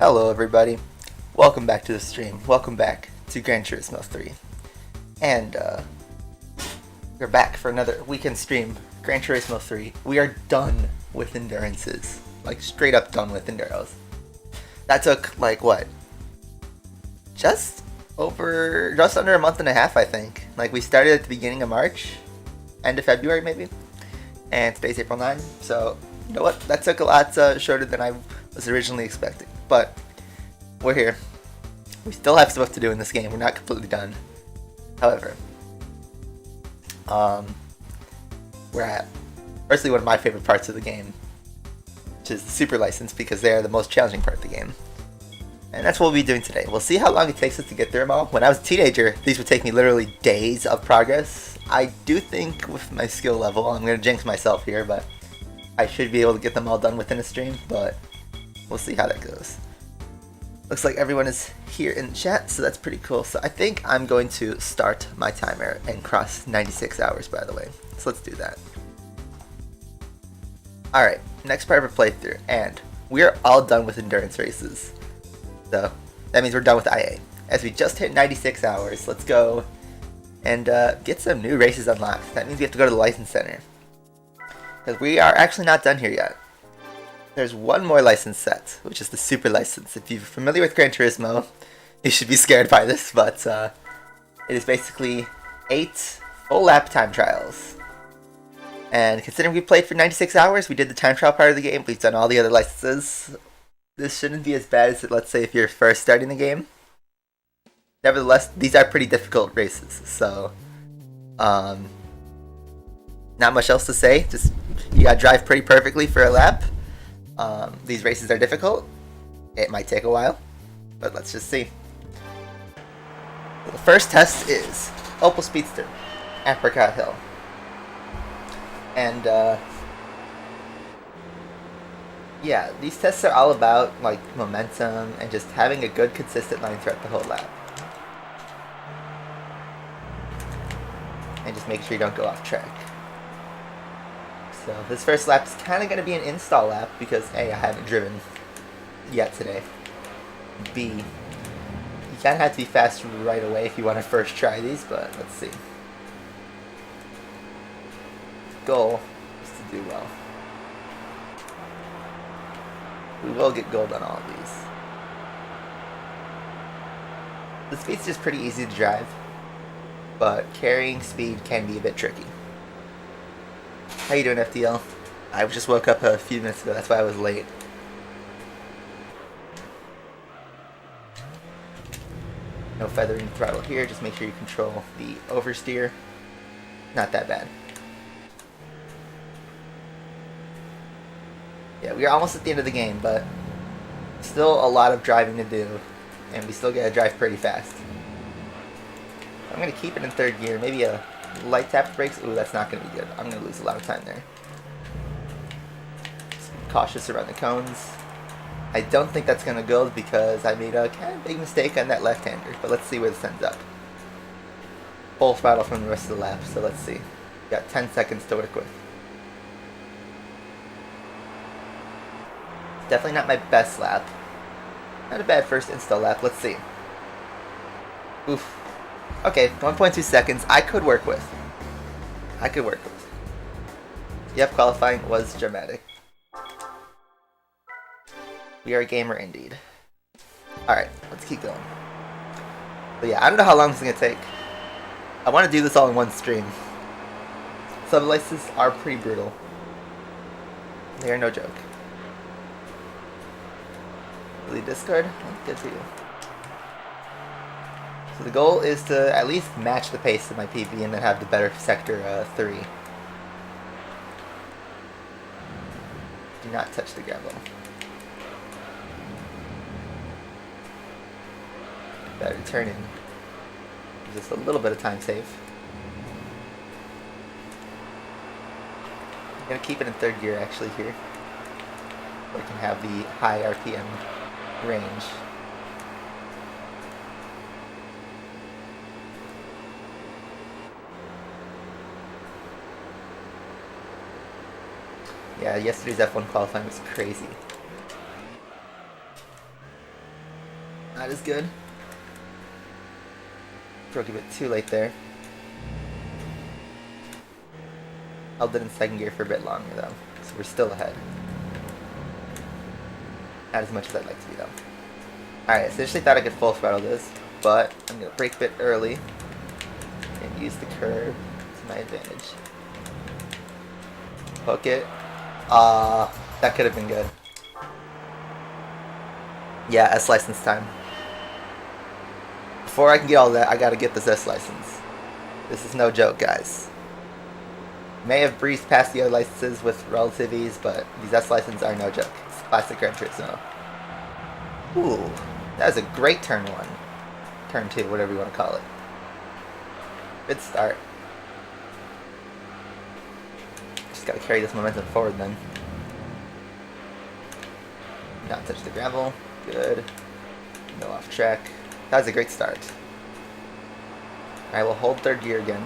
Hello everybody, welcome back to the stream, welcome back to Gran Turismo 3, and we're back for another weekend stream, Gran Turismo 3. We are done with endurances, like straight up done with enduros. That took like what, just under a month and a half I think. Like we started at the beginning of March, end of February maybe, and today's April 9, so you know what, that took a lot shorter than I was originally expecting. But we're here. We still have stuff to do in this game. We're not completely done. However, we're at firstly one of my favorite parts of the game, which is the super license, because they are the most challenging part of the game. And that's what we'll be doing today. We'll see how long it takes us to get through them all. When I was a teenager, these would take me literally days of progress. I do think with my skill level, I'm going to jinx myself here, but I should be able to get them all done within a stream, but we'll see how that goes. Looks like everyone is here in chat, so that's pretty cool. So I think I'm going to start my timer and cross 96 hours, by the way. So let's do that. Alright, next part of our playthrough, and we are all done with endurance races. So that means we're done with IA. As we just hit 96 hours, let's go and get some new races unlocked. That means we have to go to the license center, because we are actually not done here yet. There's one more license set, which is the super license. If you're familiar with Gran Turismo, you should be scared by this, but it is basically 8 full lap time trials. And considering we played for 96 hours, we did the time trial part of the game, we've done all the other licenses. This shouldn't be as bad as, let's say, if you're first starting the game. Nevertheless, these are pretty difficult races, so not much else to say. Just, you gotta drive pretty perfectly for a lap. These races are difficult. It might take a while, but let's just see. The first test is Opel Speedster, Apricot Hill. And yeah, these tests are all about like momentum and just having a good consistent line throughout the whole lap. And just make sure you don't go off track. So this first lap is kind of going to be an install lap because A, I haven't driven yet today. B, you kind of have to be fast right away if you want to first try these, but let's see. Goal is to do well. We will get gold on all of these. The speed's just pretty easy to drive, but carrying speed can be a bit tricky. How you doing, FDL? I just woke up a few minutes ago, that's why I was late. No feathering the throttle here, just make sure you control the oversteer. Not that bad. Yeah, we are almost at the end of the game, but still a lot of driving to do, and we still gotta drive pretty fast. I'm gonna keep it in third gear, maybe a light tap the brakes. Ooh, that's not going to be good. I'm going to lose a lot of time there. Just be cautious around the cones. I don't think that's going to go because I made a kind of big mistake on that left-hander, but let's see where this ends up. Full throttle from the rest of the lap, so let's see. Got 10 seconds to work with. Definitely not my best lap. Not a bad first install lap. Let's see. Oof. Okay, 1.2 seconds. I could work with. Yep, qualifying was dramatic. We are a gamer indeed. Alright, let's keep going. But yeah, I don't know how long this is going to take. I want to do this all in one stream. Some licenses are pretty brutal. They are no joke. Really discard? Good for you. So the goal is to at least match the pace of my PB and then have the better sector 3. Do not touch the gravel. Better turn in. Just a little bit of time save. I'm going to keep it in third gear actually here. So I can have the high RPM range. Yeah, yesterday's F1 qualifying was crazy. Not as good. Broke a bit too late there. Held it in second gear for a bit longer though, so we're still ahead. Not as much as I'd like to be though. Alright, so I initially thought I could full throttle this, but I'm going to brake a bit early and use the curve to my advantage. Hook it. That could have been good. Yeah, S license time. Before I can get all that, I gotta get this S license. This is no joke, guys. May have breezed past the other licenses with relative ease, but these S licenses are no joke. It's classic Gran Turismo. Ooh, that was a great turn 1. Turn 2, whatever you want to call it. Good start. Just gotta carry this momentum forward then. Not touch the gravel. Good. No off track. That was a great start. I will hold third gear again.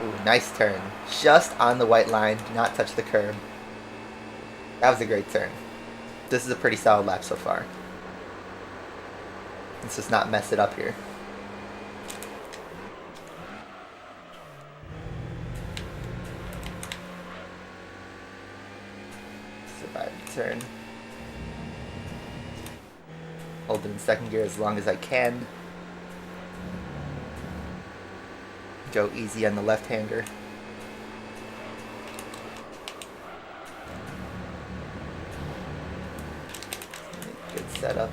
Ooh, nice turn. Just on the white line. Do not touch the curb. That was a great turn. This is a pretty solid lap so far. Let's just not mess it up here. Survive the turn. Hold it in second gear as long as I can. Go easy on the left-hander. Good setup.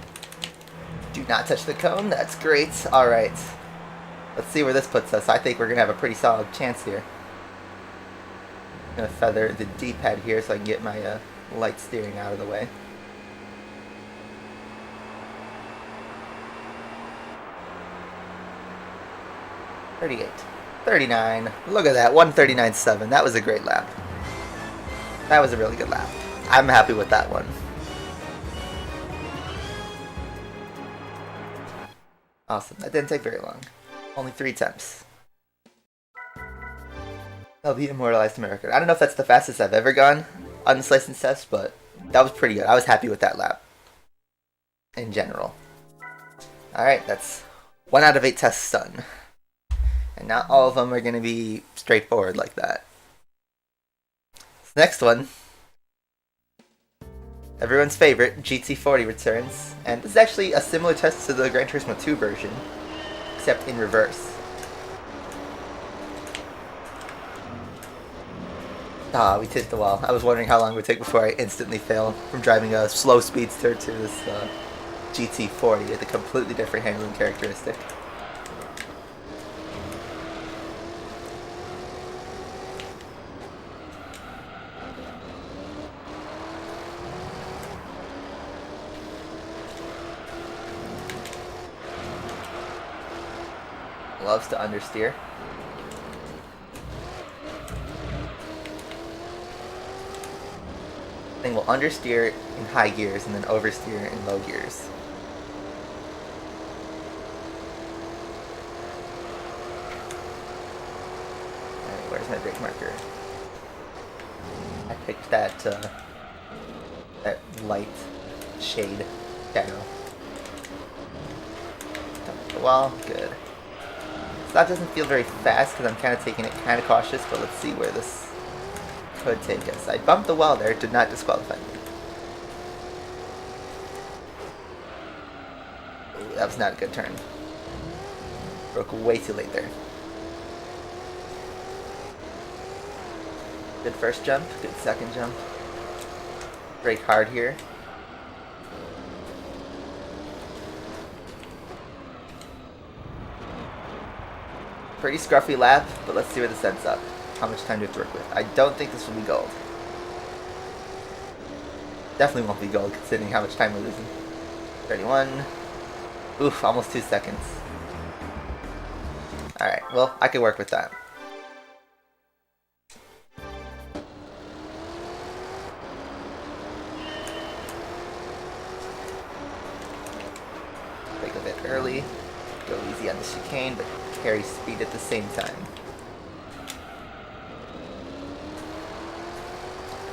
Do not touch the cone. That's great. Alright. Let's see where this puts us. I think we're going to have a pretty solid chance here. I'm going to feather the D-pad here so I can get my light steering out of the way. .38. 39. Look at that. 139.7. That was a great lap. That was a really good lap. I'm happy with that one. Awesome. That didn't take very long. Only 3 attempts. That'll be immortalized to my record. I don't know if that's the fastest I've ever gone on this license test, but that was pretty good. I was happy with that lap. In general. Alright, that's 1 out of 8 tests done. And not all of them are going to be straightforward like that. This next one, everyone's favorite, GT3 returns. And this is actually a similar test to the Gran Turismo 2 version, except in reverse. Ah, we hit the wall. I was wondering how long it would take before I instantly fail from driving a slow speedster to this GT3 with a completely different handling characteristic. Loves to understeer. Thing will understeer in high gears and then oversteer in low gears. Alright, where's my brake marker? I picked that that light shade shadow. Top of the wall, good. So that doesn't feel very fast because I'm kind of taking it kind of cautious, but let's see where this could take us. I bumped the wall there, did not disqualify me. Ooh, that was not a good turn. Broke way too late there. Good first jump, good second jump. Brake hard here. Pretty scruffy lap, but let's see where this ends up. How much time do we have to work with? I don't think this will be gold. Definitely won't be gold considering how much time we're losing. 31. Oof, almost 2 seconds. Alright, well, I can work with that. Brake a bit early. Go easy on the chicane, but carry speed at the same time.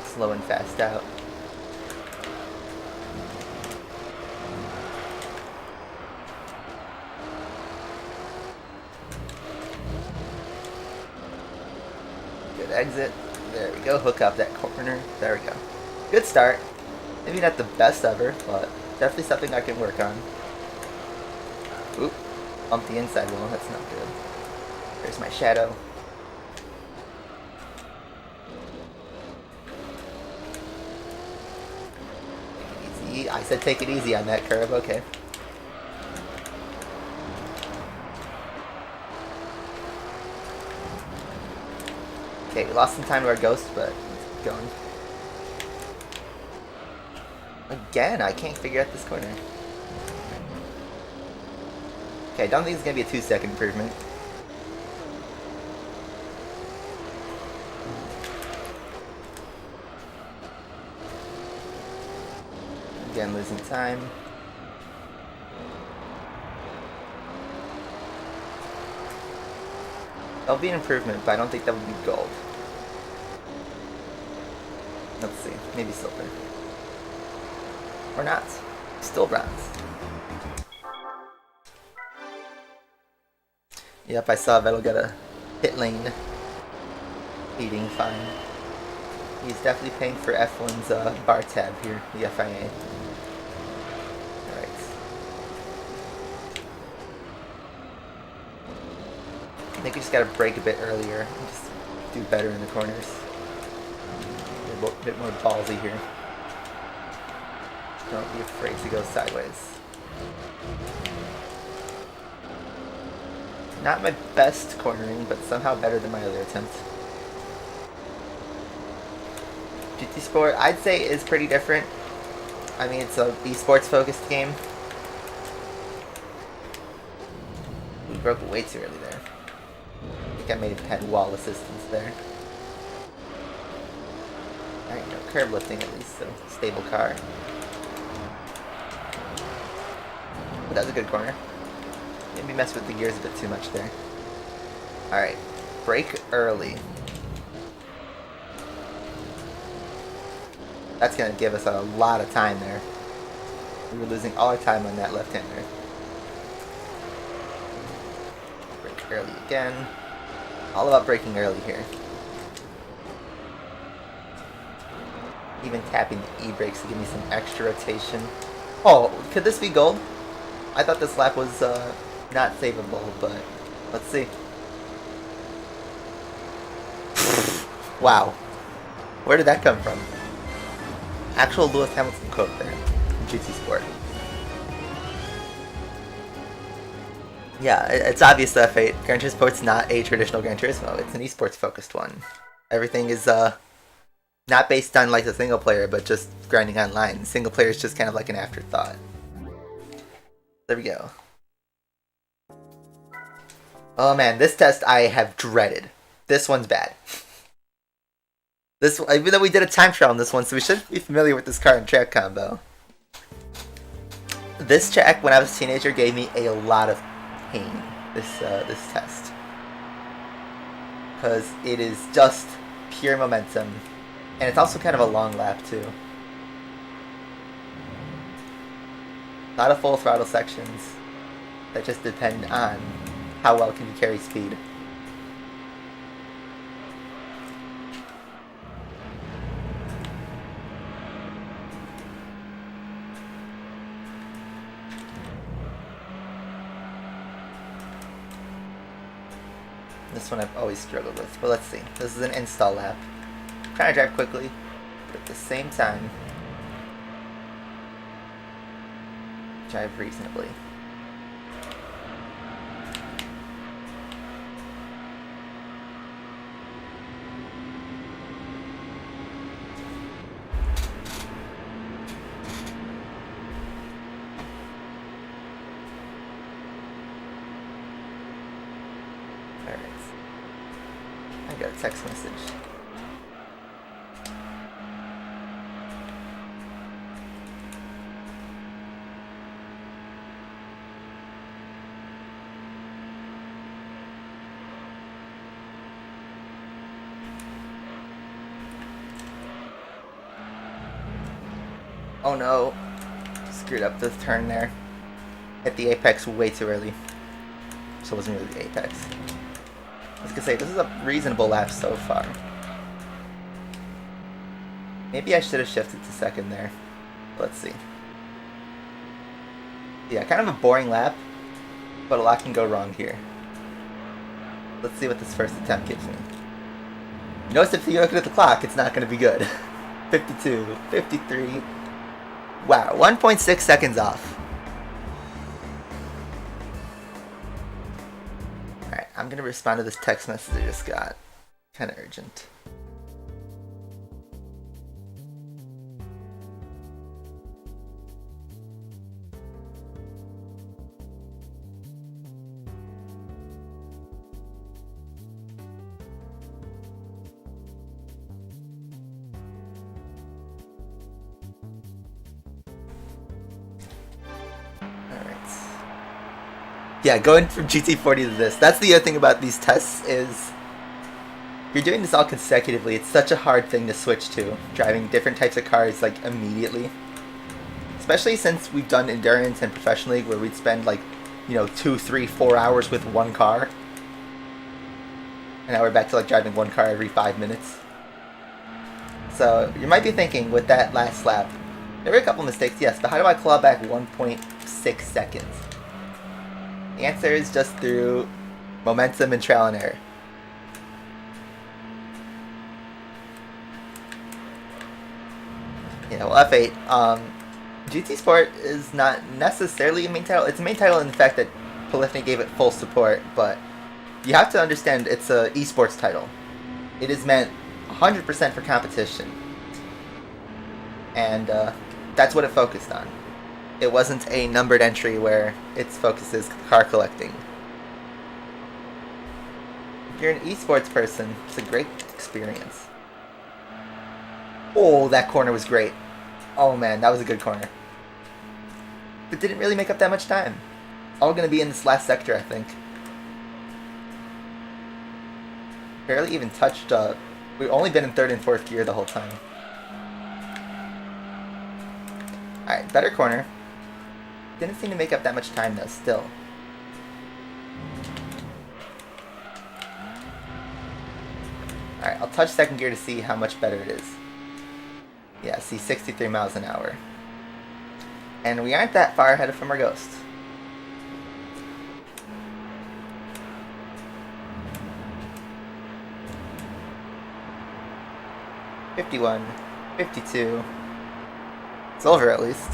Slow and fast out. exit. There we go. Hook up that corner. There we go. Good start. Maybe not the best ever, but definitely something I can work on. Oop. Bump the inside wall. That's not good. There's my shadow. Take it easy. I said take it easy on that curve. Okay. Okay, we lost some time to our ghost, but let's keep going. Again, I can't figure out this corner. Okay, I don't think it's going to be a 2-second improvement. Again, losing time. That'll be an improvement, but I don't think that would be gold. Let's see, maybe silver. Or not. Still bronze. Yep, I saw Vettel get a pit lane. Eating fine. He's definitely paying for F1's bar tab here, the FIA. Alright. I think we just gotta brake a bit earlier and just do better in the corners. A bit more ballsy here. Don't be afraid to go sideways. Not my best cornering, but somehow better than my other attempt. GT Sport, I'd say, is pretty different. I mean, it's a esports focused game. We broke way too early there. I think I may have had wall assistance there. Alright, no curb lifting at least, so stable car. But that was a good corner. Maybe mess with the gears a bit too much there. Alright, brake early. That's going to give us a lot of time there. We were losing all our time on that left-hander. Brake early again. All about braking early here. Even tapping the e-brakes to give me some extra rotation. Oh, could this be gold? I thought this lap was not savable, but let's see. Wow. Where did that come from? Actual Lewis Hamilton quote there in GT Sport. Yeah, it's obvious that F8 Gran Turismo Sport's not a traditional Gran Turismo. It's an esports focused one. Everything is not based on like the single player, but just grinding online. Single player is just kind of like an afterthought. There we go. Oh man, this test I have dreaded. This one's bad. This, even though we did a time trial on this one, so we should be familiar with this car and track combo. This track, when I was a teenager, gave me a lot of pain. This test, because it is just pure momentum, and it's also kind of a long lap too. A lot of full throttle sections that just depend on how well can you carry speed. This one I've always struggled with, but let's see. This is an install lap. I'm trying to drive quickly, but at the same time, drive reasonably. I got a text message. Oh no, screwed up the turn there. Hit the apex way too early. So it wasn't really the apex. I was gonna say, this is a reasonable lap so far. Maybe I should have shifted to second there. Let's see. Yeah, kind of a boring lap, but a lot can go wrong here. Let's see what this first attempt gives me. Notice if you look at the clock, it's not going to be good. 52, 53. Wow, 1.6 seconds off. Alright, I'm going to respond to this text message I just got. Kind of urgent. Yeah, going from GT40 to this. That's the other thing about these tests is if you're doing this all consecutively, it's such a hard thing to switch to, driving different types of cars like immediately. Especially since we've done endurance and professional league where we'd spend like, 2, 3, 4 hours with one car. And now we're back to like driving one car every 5 minutes. So you might be thinking with that last lap, there were a couple mistakes, yes, but how do I claw back 1.6 seconds? The answer is just through momentum and trial and error. Yeah, well, F8. GT Sport is not necessarily a main title. It's a main title in the fact that Polyphony gave it full support, but you have to understand it's a esports title. It is meant 100% for competition. And that's what it focused on. It wasn't a numbered entry where its focus is car collecting. If you're an esports person, it's a great experience. Oh, that corner was great. Oh man, that was a good corner. But didn't really make up that much time. All gonna be in this last sector, I think. Barely even touched up. We've only been in 3rd and 4th gear the whole time. Alright, better corner. Didn't seem to make up that much time though, still. Alright, I'll touch 2nd gear to see how much better it is. Yeah, see 63 miles an hour. And we aren't that far ahead from our Ghost. $51, $52. It's over at least.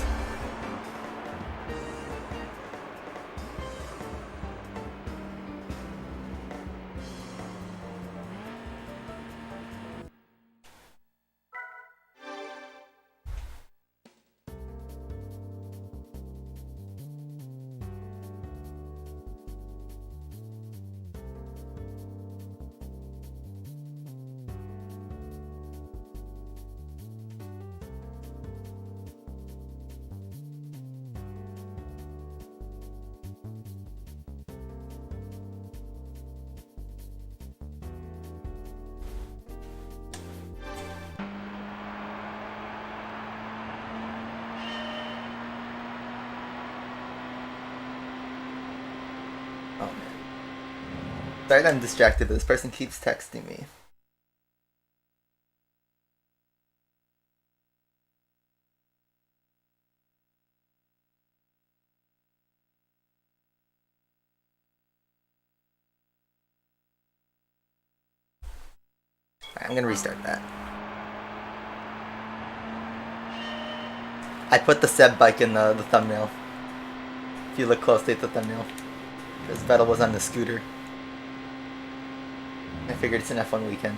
Oh man. Sorry that I'm distracted, but this person keeps texting me. Alright, I'm gonna restart that. I put the Seb bike in the thumbnail. If you look closely at the thumbnail. Because Vettel was on the scooter. I figured it's an F1 weekend.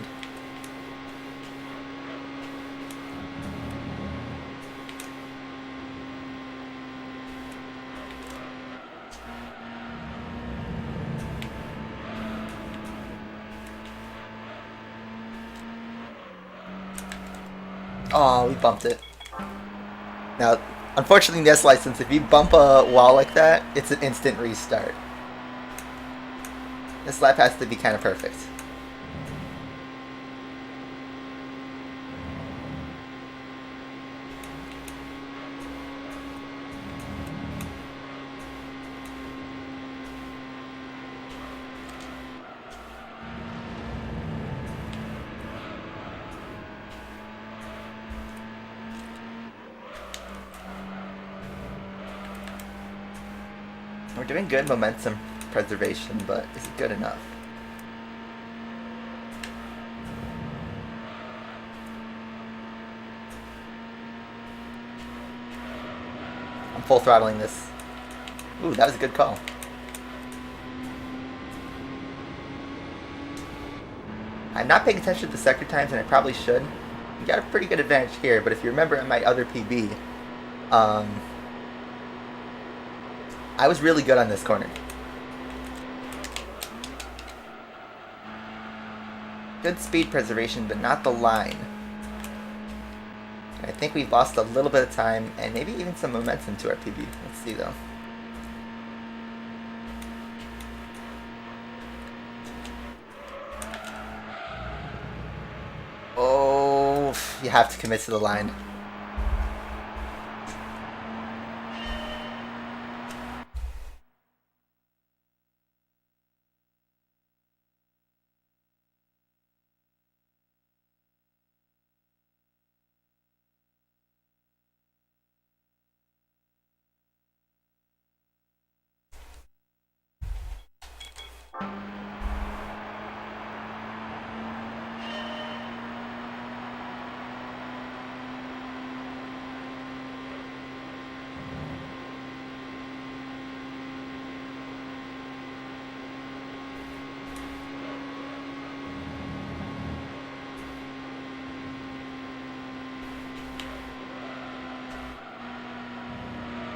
Oh, we bumped it. Now, unfortunately in the S license, if you bump a wall like that, it's an instant restart. This lap has to be kind of perfect. We're doing good momentum preservation, but is it good enough? I'm full throttling this. Ooh, that was a good call. I'm not paying attention to the sector times, and I probably should. We got a pretty good advantage here, but if you remember in my other PB, I was really good on this corner. Good speed preservation, but not the line. I think we've lost a little bit of time, and maybe even some momentum to our PB. Let's see, though. Oh, you have to commit to the line.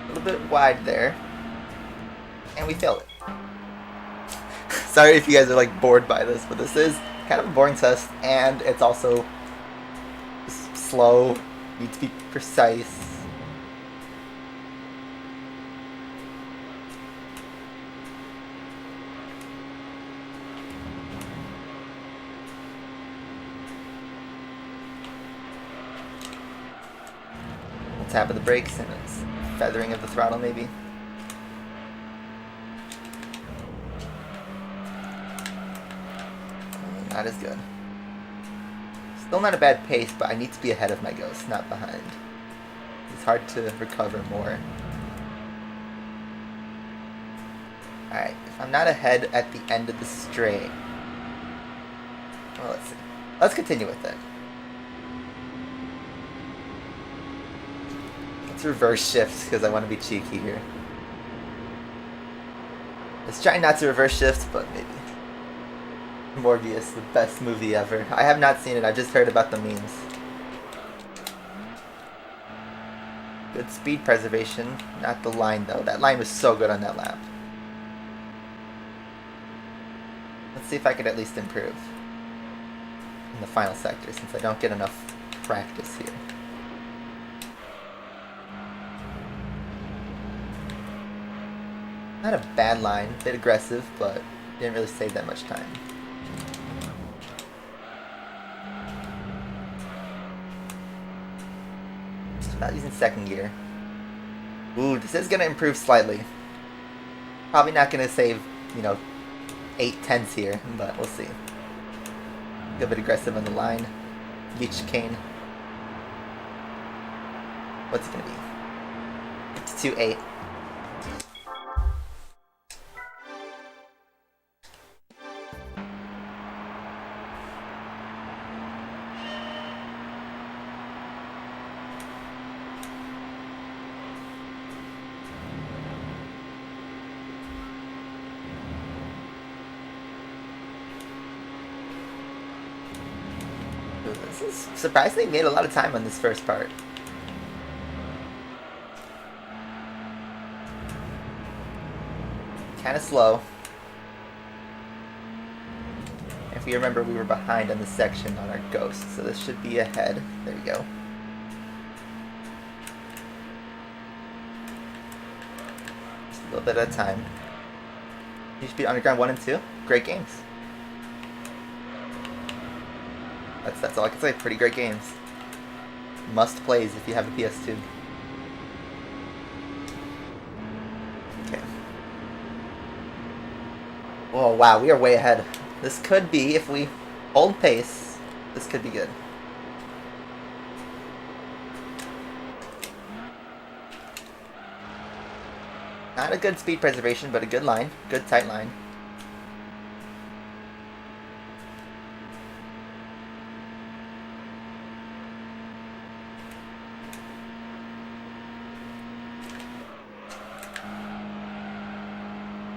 A little bit wide there, and we failed it. Sorry if you guys are like bored by this, but this is kind of a boring test, and it's also slow. You need to be precise. Tap of the brakes and it's feathering of the throttle, maybe. Not as good. Still not a bad pace, but I need to be ahead of my ghost, not behind. It's hard to recover more. Alright, if I'm not ahead at the end of the straight... Well, let's see. Let's continue with it. Let's reverse shift, because I want to be cheeky here. Let's try not to reverse shift, but maybe. Morbius, the best movie ever. I have not seen it, I just heard about the memes. Good speed preservation, not the line though. That line was so good on that lap. Let's see if I could at least improve in the final sector, since I don't get enough practice here. Not a bad line, a bit aggressive, but didn't really save that much time. Not using second gear. Ooh, this is going to improve slightly. Probably not going to save, 8/10 here, but we'll see. A bit aggressive on the line. Leech cane. What's it going to be? It's 2.8. This is surprisingly made a lot of time on this first part. Kind of slow. If we remember, we were behind on this section on our ghost, so this should be ahead. There we go. Just a little bit at a time. You should be underground 1 and 2. Great games. That's all I can say. Pretty great games. Must plays if you have a PS2. Okay. Oh wow, we are way ahead. This could be, if we hold pace, this could be good. Not a good speed preservation, but a good line. Good tight line.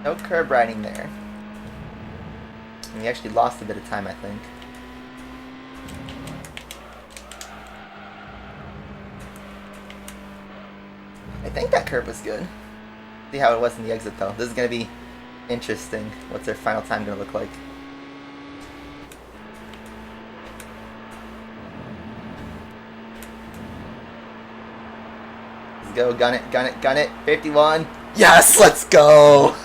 No curb riding there. And we actually lost a bit of time, I think. I think that curb was good. See how it was in the exit though. This is going to be interesting. What's their final time going to look like? Let's go. Gun it, gun it, gun it. 51. Yes, let's go.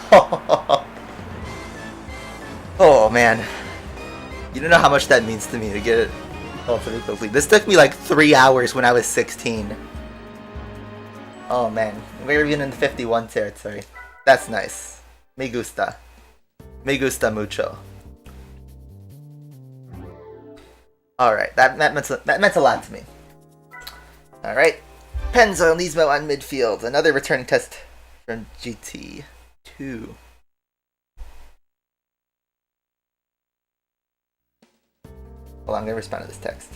Oh man. You don't know how much that means to me to get it ultimately complete. This took me like 3 hours when I was 16. Oh man, we're even in the 51 territory. That's nice. Me gusta. Me gusta mucho. Alright, that meant a lot to me. Alright. Penzo and Lismo on midfield. Another returning test from GT2. Hold on, I'm gonna respond to this text.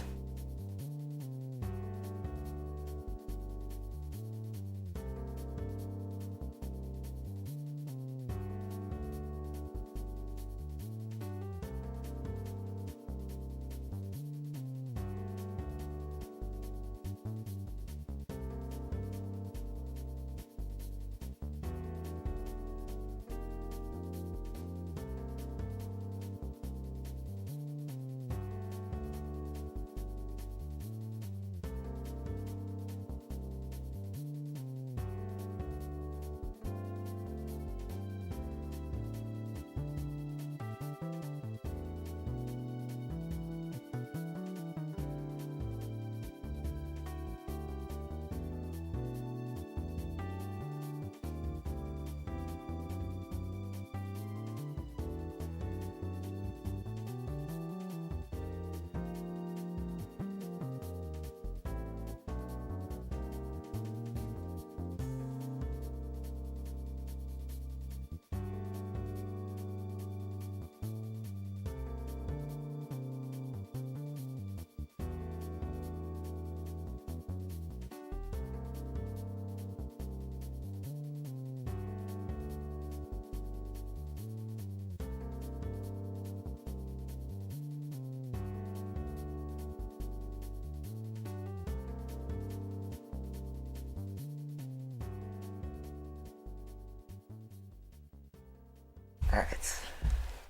Alright.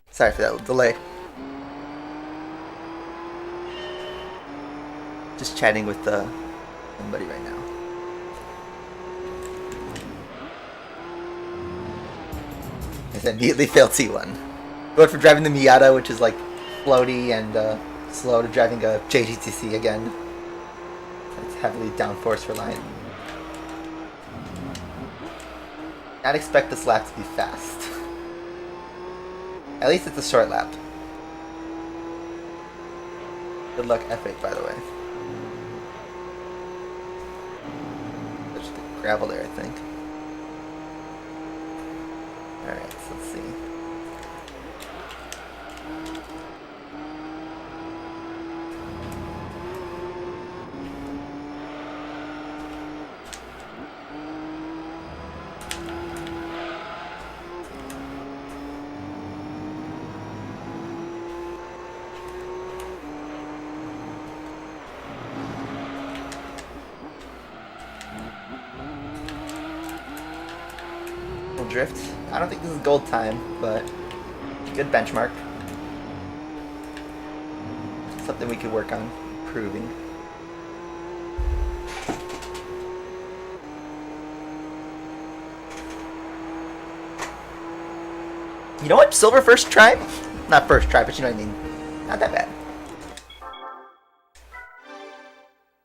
Sorry for that delay. Just chatting with somebody right now. I immediately failed T1. Going from driving the Miata, which is like floaty and slow, to driving a JGTC again. It's heavily downforce reliant. Not expect this lap to be fast. At least it's a short lap. Good luck F8, by the way. There's the gravel there, I think. Alright, so let's see. Drift. I don't think this is gold time, but good benchmark. Something we could work on improving. You know what? Silver first try? Not first try, but you know what I mean. Not that bad.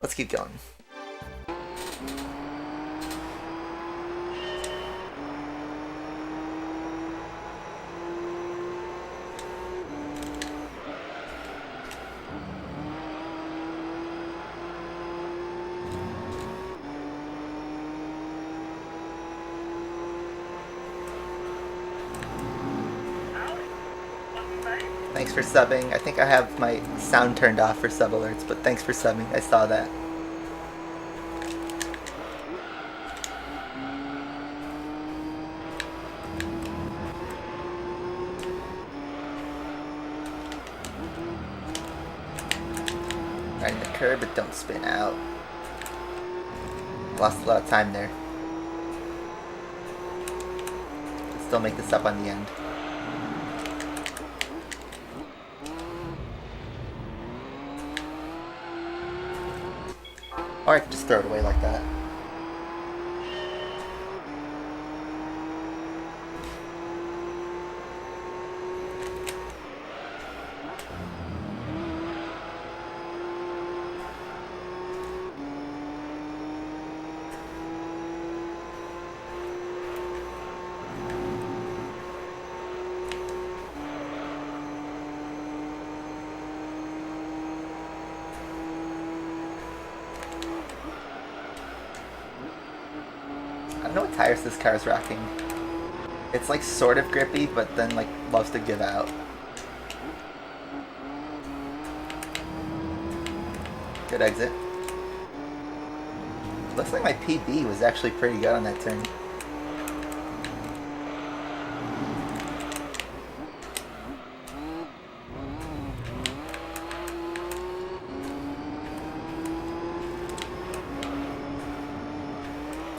Let's keep going. thanks for subbing. I think I have my sound turned off for sub alerts, but thanks for subbing. I saw that. Right in the curb, but don't spin out. Lost a lot of time there. Still make this up on the end. Or I could just throw it away like that. I don't know what tires this car is rocking. It's like sort of grippy, but then like loves to give out. Good exit. Looks like my PB was actually pretty good on that turn.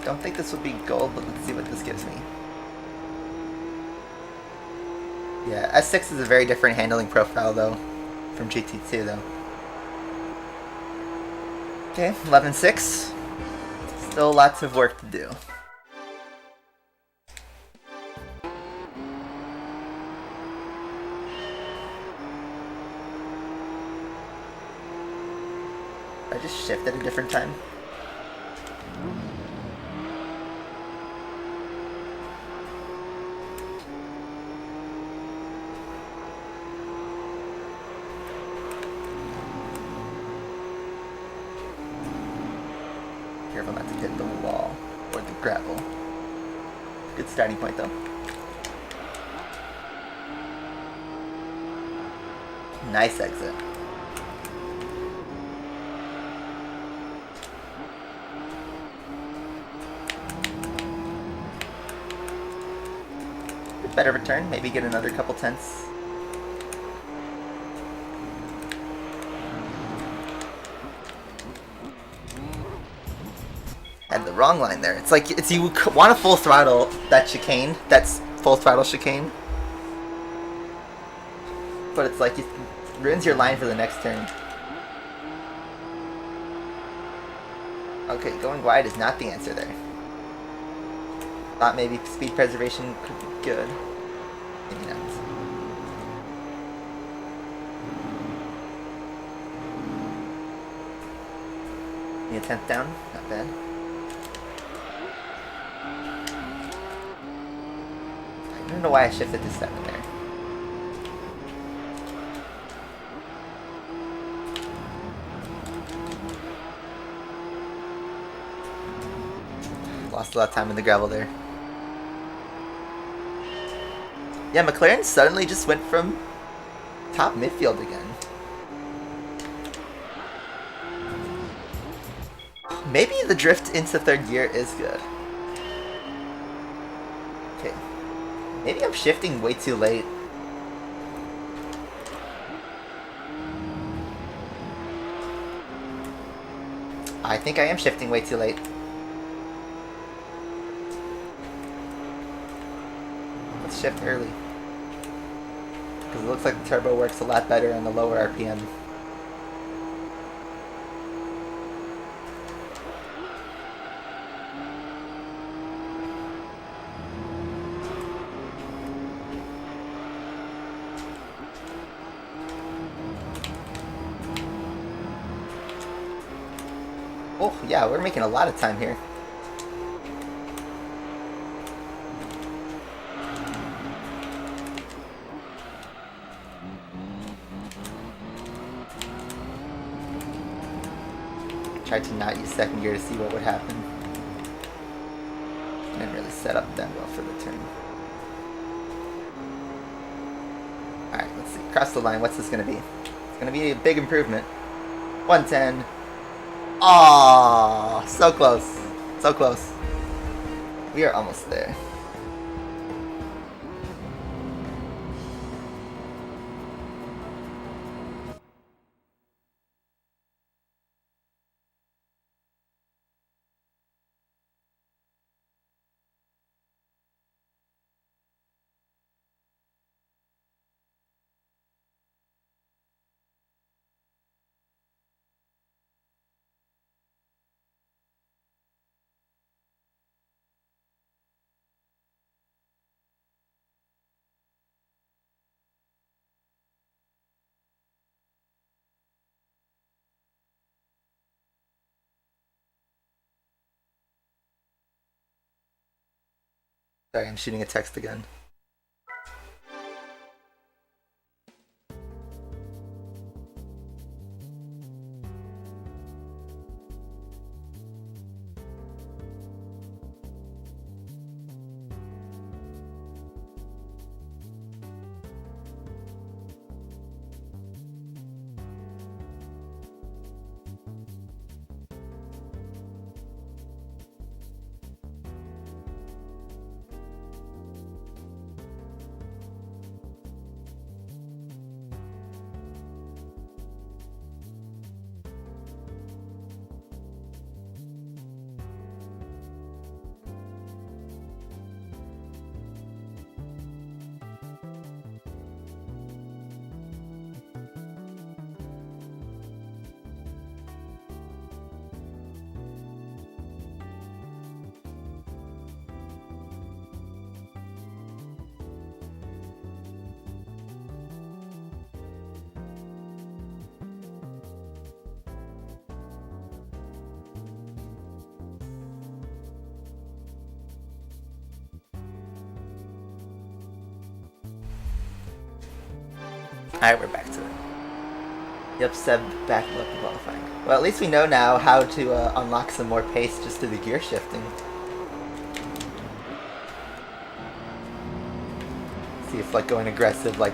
Don't think this would be gold, but let's see what this gives me. Yeah, S6 is a very different handling profile though from GT2 though. Okay, 11.6. Still lots of work to do. I just shift at a different time. Careful not to hit the wall or the gravel. Good starting point though. Nice exit. Better return, maybe get another couple tenths. Had the wrong line there. It's like you want to full throttle that chicane. That's full throttle chicane. But it's like it ruins your line for the next turn. Okay, going wide is not the answer there. Thought maybe speed preservation could be good. Maybe not. Need a 10th down? Not bad. I don't know why I shifted to 7 there. Lost a lot of time in the gravel there. Yeah, McLaren suddenly just went from top midfield again. Maybe the drift into third gear is good. Okay. Maybe I'm shifting way too late. I think I am shifting way too late. Let's shift early. Because it looks like the turbo works a lot better on the lower RPM. Oh, yeah, we're making a lot of time here. Tried to not use second gear to see what would happen. Didn't really set up that well for the turn. Alright, let's Let's see. Cross the line. What's this gonna be? It's gonna be a big improvement. 110. Aww, so close. So close. We are almost there. Sorry, I'm shooting a text again. Alright, we're back to it. Yep, Seb back up to qualifying. Well, at least we know now how to unlock some more pace just through the gear shifting. See if like going aggressive, like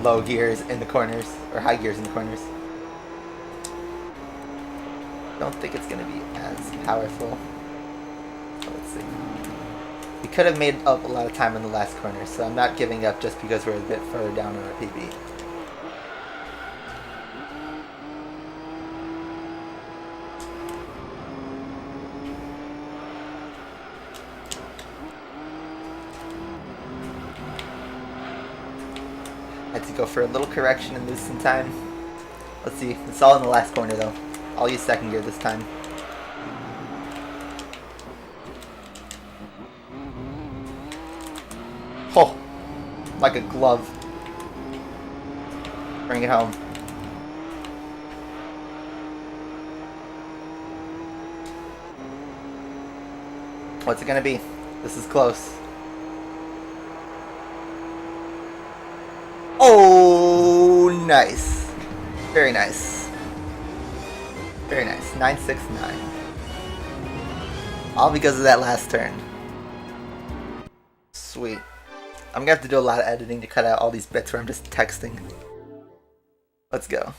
low gears in the corners, or high gears in the corners. Don't think it's gonna be as powerful. So let's see. We could have made up a lot of time in the last corner, so I'm not giving up just because we're a bit further down on our PB. Had to go for a little correction and lose some time. Let's see. It's all in the last corner though. I'll use second gear this time. Oh! Like a glove. Bring it home. What's it gonna be? This is close. Oh, nice. Very nice. Very nice. 969. All because of that last turn. Sweet. I'm gonna have to do a lot of editing to cut out all these bits where I'm just texting. Let's go.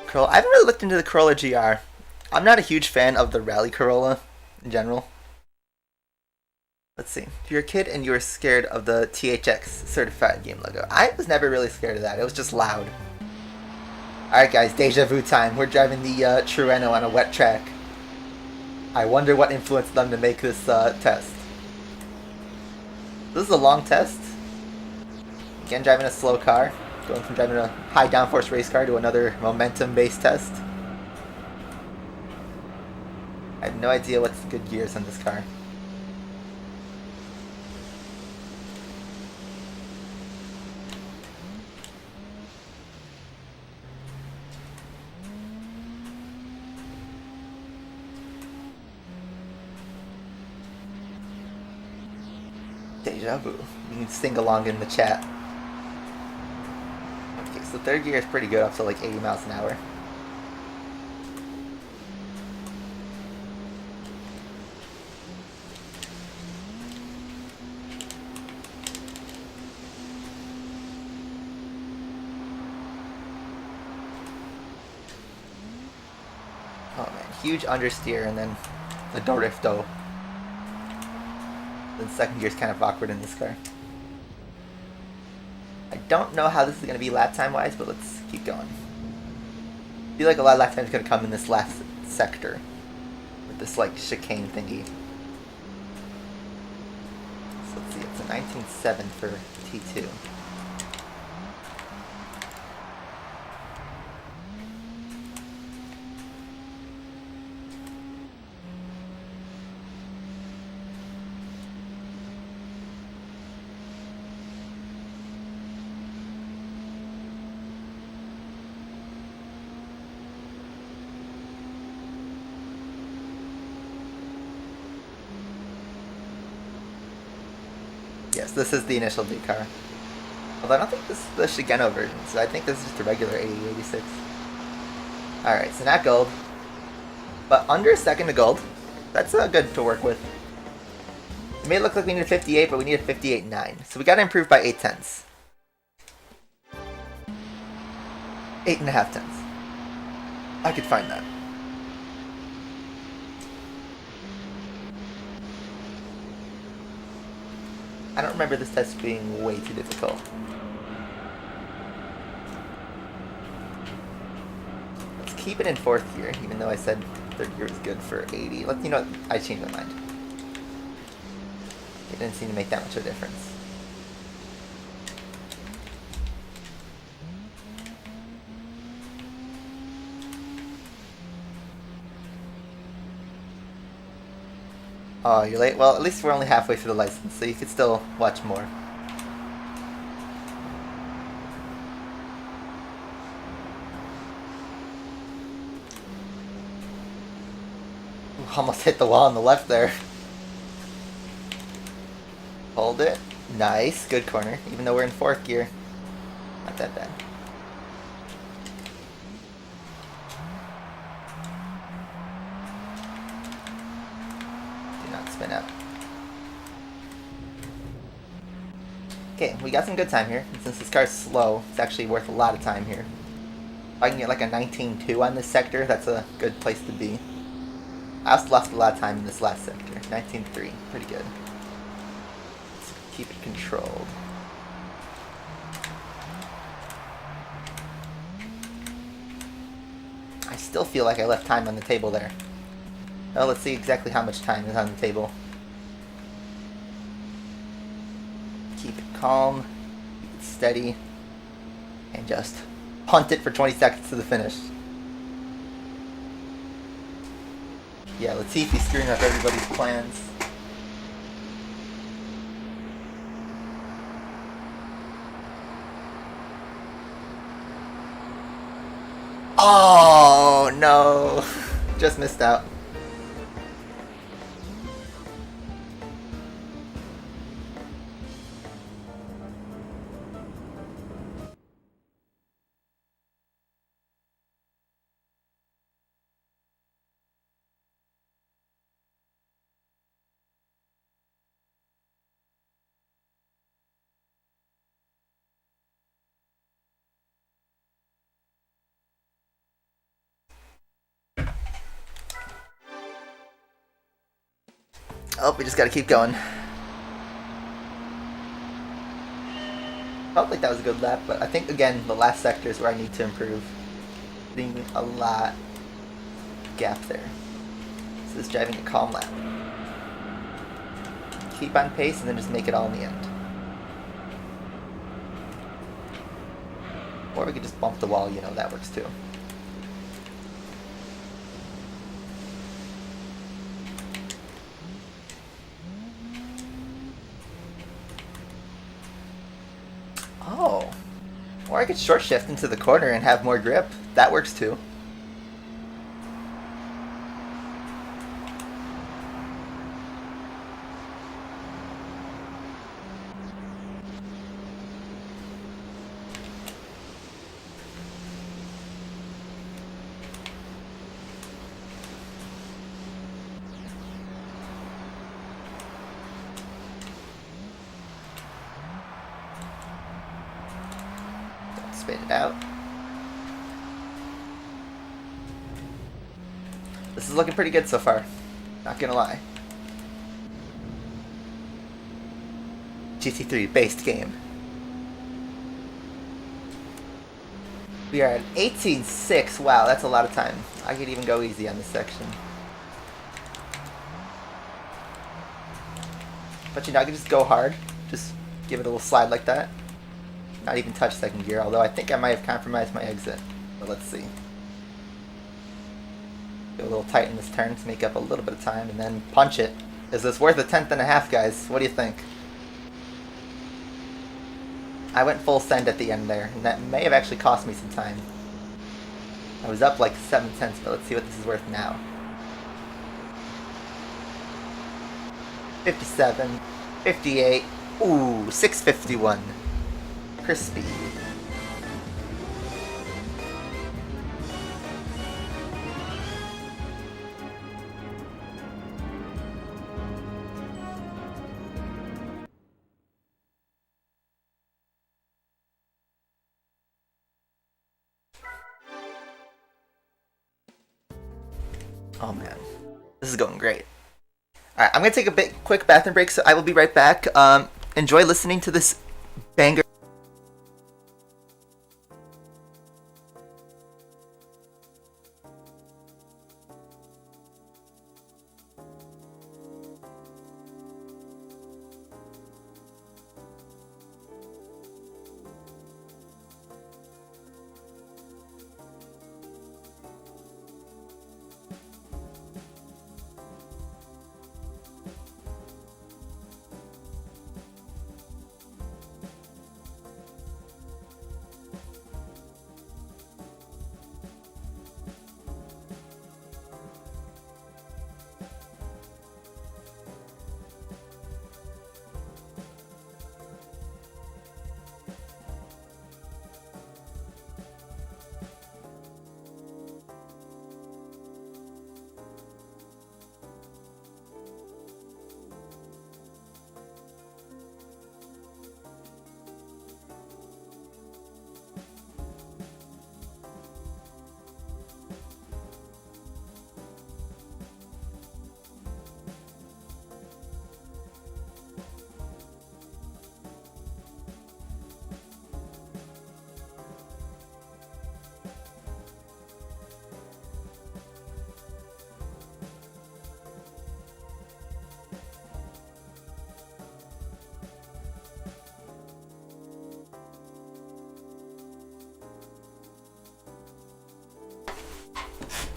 Corolla. I haven't really looked into the Corolla GR. I'm not a huge fan of the Rally Corolla in general. Let's see. If you're a kid and you were scared of the THX certified game logo. I was never really scared of that. It was just loud. Alright guys, deja vu time. We're driving the Trueno on a wet track. I wonder what influenced them to make this test. This is a long test. Again, driving a slow car. Going from driving a high downforce race car to another momentum-based test. I have no idea what's the good gears on this car. Deja vu. You can sing along in the chat. Okay, so third gear is pretty good up to like 80 miles an hour. Oh man, huge understeer and then the Dorifto. Then second gear's kind of awkward in this car. I don't know how this is going to be lap time wise, but let's keep going. I feel like a lot of lap time is going to come in this last sector with this like chicane thingy. So let's see, it's a 19.7 for T2. Yes, this is the initial D car. Although I don't think this is the Shigeno version, so I think this is just a regular 8086. Alright, so not gold. But under a second to gold. That's good to work with. It may look like we need a 58, but we need a 58.9. So we gotta improve by 8 tenths. 8.5 tenths. I could find that. I don't remember this test being way too difficult. Let's keep it in 4th gear, even though I said 3rd gear was good for 80. You know what? I changed my mind. It didn't seem to make that much of a difference. Oh, you're late? Well, at least we're only halfway through the license, so you could still watch more. Ooh, almost hit the wall on the left there. Hold it. Nice. Good corner. Even though we're in 4th gear. Not that bad. Spin out. Okay, we got some good time here. And since this car's slow, it's actually worth a lot of time here. If I can get like a 19.2 on this sector, that's a good place to be. I also lost a lot of time in this last sector. 19.3, pretty good. Let's keep it controlled. I still feel like I left time on the table there. Well, let's see exactly how much time is on the table. Keep it calm, keep it steady, and just punt it for 20 seconds to the finish. Yeah, let's see if he's screwing up everybody's plans. Oh, no. Just missed out. Oh, we just gotta keep going. Felt like that was a good lap, but I think, again, the last sector is where I need to improve. Getting a lot gap there. So this is driving a calm lap. Keep on pace and then just make it all in the end. Or we could just bump the wall, you know, that works too. Oh. Or I could short shift into the corner and have more grip. That works too. Spit it out. This is looking pretty good so far. Not gonna lie. GT3 based game. We are at 18.6. Wow, that's a lot of time. I could even go easy on this section. But you know, I can just go hard. Just give it a little slide like that. Not even touch second gear, although I think I might have compromised my exit. But let's see. Go a little tight in this turn to make up a little bit of time, and then punch it. Is this worth a 10th and a half, guys? What do you think? I went full send at the end there, and that may have actually cost me some time. I was up like 7/10, but let's see what this is worth now. 57, 58, ooh, 651. Crispy. Oh man, this is going great. Alright, I'm going to take a quick bathroom break, so I will be right back. Enjoy listening to this banger.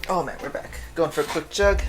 Oh man, we're back. Going for a quick jug.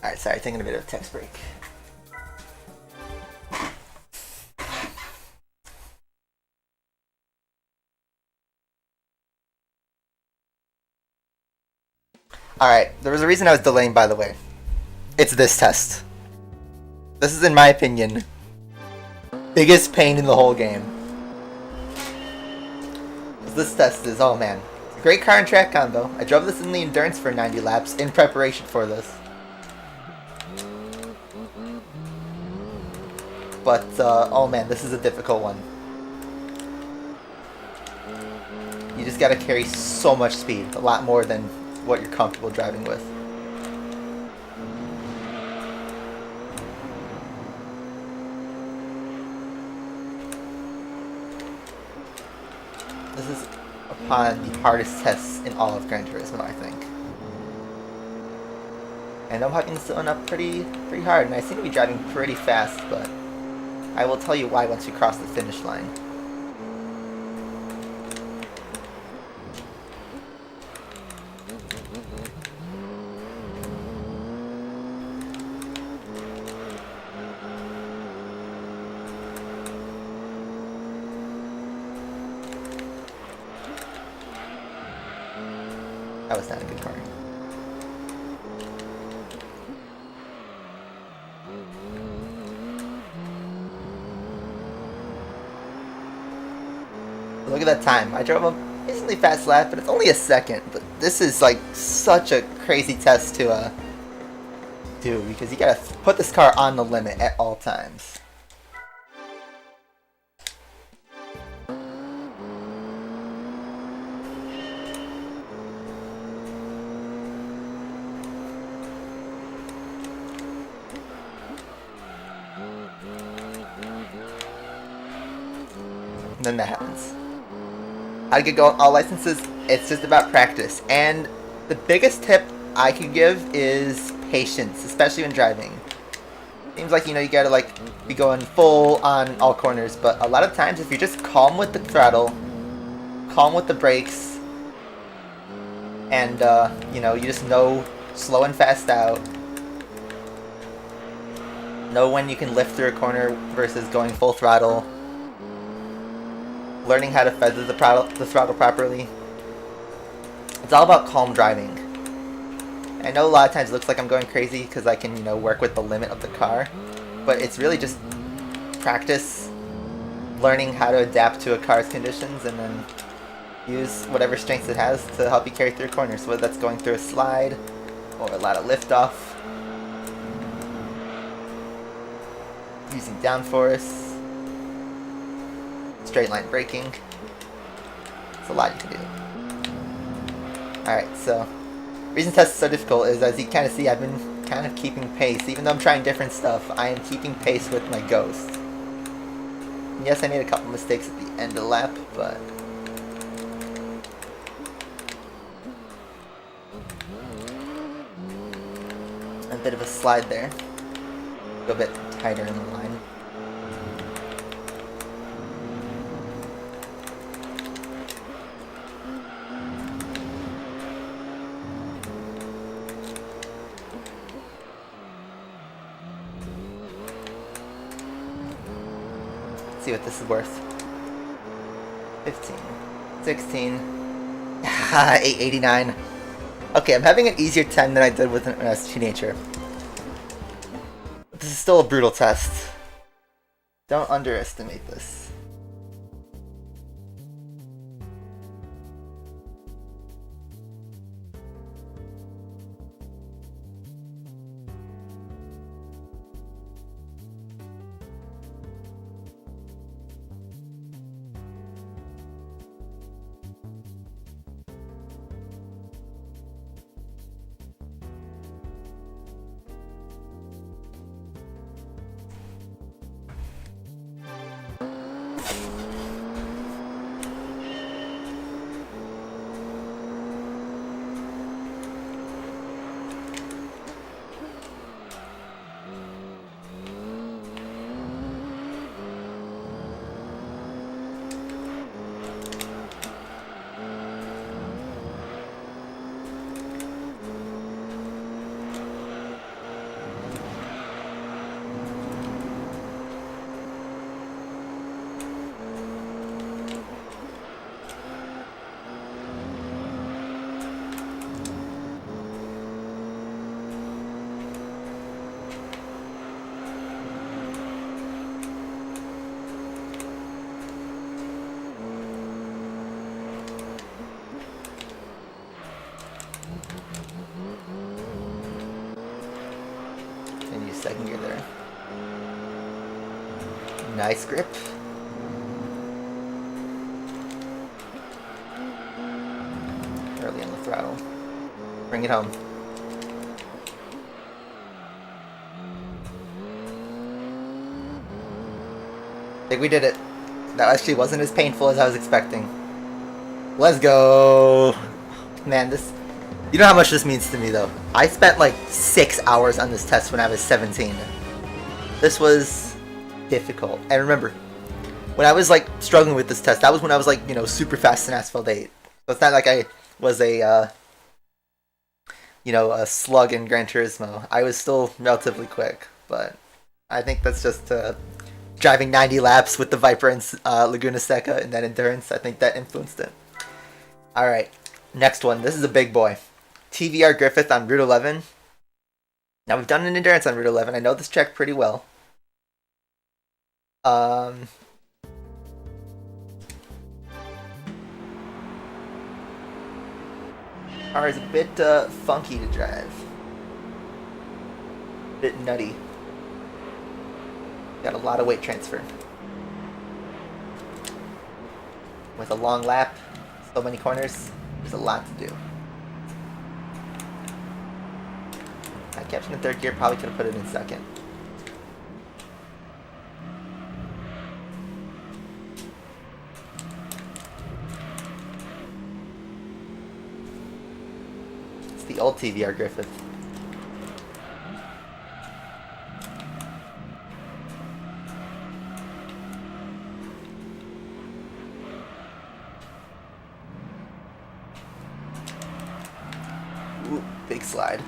Alright, sorry, taking a bit of a text break. Alright, there was a reason I was delaying, by the way. It's this test. This is, in my opinion, biggest pain in the whole game. This test is, oh man. Great car and track combo. I drove this in the endurance for 90 laps in preparation for this. But, oh man, this is a difficult one. You just gotta carry so much speed, a lot more than what you're comfortable driving with. This is upon the hardest tests in all of Gran Turismo, I think. And I'm hugging this one up pretty hard, and I seem to be driving pretty fast, but I will tell you why once you cross the finish line. That was not a good car. Look at that time. I drove a decently fast lap, but it's only a second. But this is like such a crazy test to do, because you gotta put this car on the limit at all times. And then that happens. How to get going all licenses? It's just about practice. And the biggest tip I could give is patience, especially when driving. Seems like, you know, you gotta like be going full on all corners, but a lot of times if you're just calm with the throttle, calm with the brakes, and you know, you just know slow and fast out, know when you can lift through a corner versus going full throttle, learning how to feather the throttle properly. It's all about calm driving. I know a lot of times it looks like I'm going crazy because I can, you know, work with the limit of the car, but it's really just practice, learning how to adapt to a car's conditions, and then use whatever strengths it has to help you carry through corners, whether that's going through a slide or a lot of liftoff, using downforce, straight line braking. It's a lot you can do. Alright, so reason test is so difficult is, as you kind of see, I've been kind of keeping pace. Even though I'm trying different stuff, I am keeping pace with my Ghost. And yes, I made a couple mistakes at the end of the lap, but a bit of a slide there. Go a bit tighter in the line. See what this is worth. 15, 16, 889. Okay, I'm having an easier time than I did with when I was a teenager. But this is still a brutal test. Don't underestimate this. second gear there. Nice grip. Early on the throttle. Bring it home. I think we did it. That actually wasn't as painful as I was expecting. Let's go. Man, this... You know how much this means to me, though. I spent like 6 hours on this test when I was 17. This was difficult. And remember, when I was like struggling with this test, that was when I was like, you know, super fast in Asphalt 8. So it's not like I was a, you know, a slug in Gran Turismo. I was still relatively quick, but I think that's just driving 90 laps with the Viper and Laguna Seca and that endurance. I think that influenced it. All right, next one. This is a big boy. TVR Griffith on Route 11. Now we've done an endurance on Route 11. I know this track pretty well. Car is a bit funky to drive. A bit nutty. Got a lot of weight transfer. With a long lap, so many corners, there's a lot to do. I kept in third gear, probably could have put it in second. It's the old TVR Griffith. Ooh, big slide.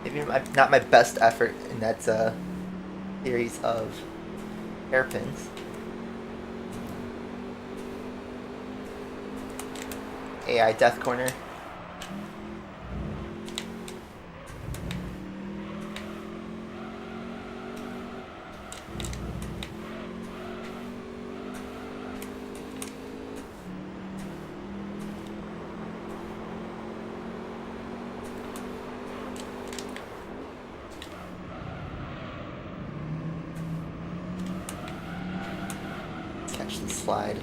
Maybe not my best effort in that series of hairpins. AI death corner. Catch the slide.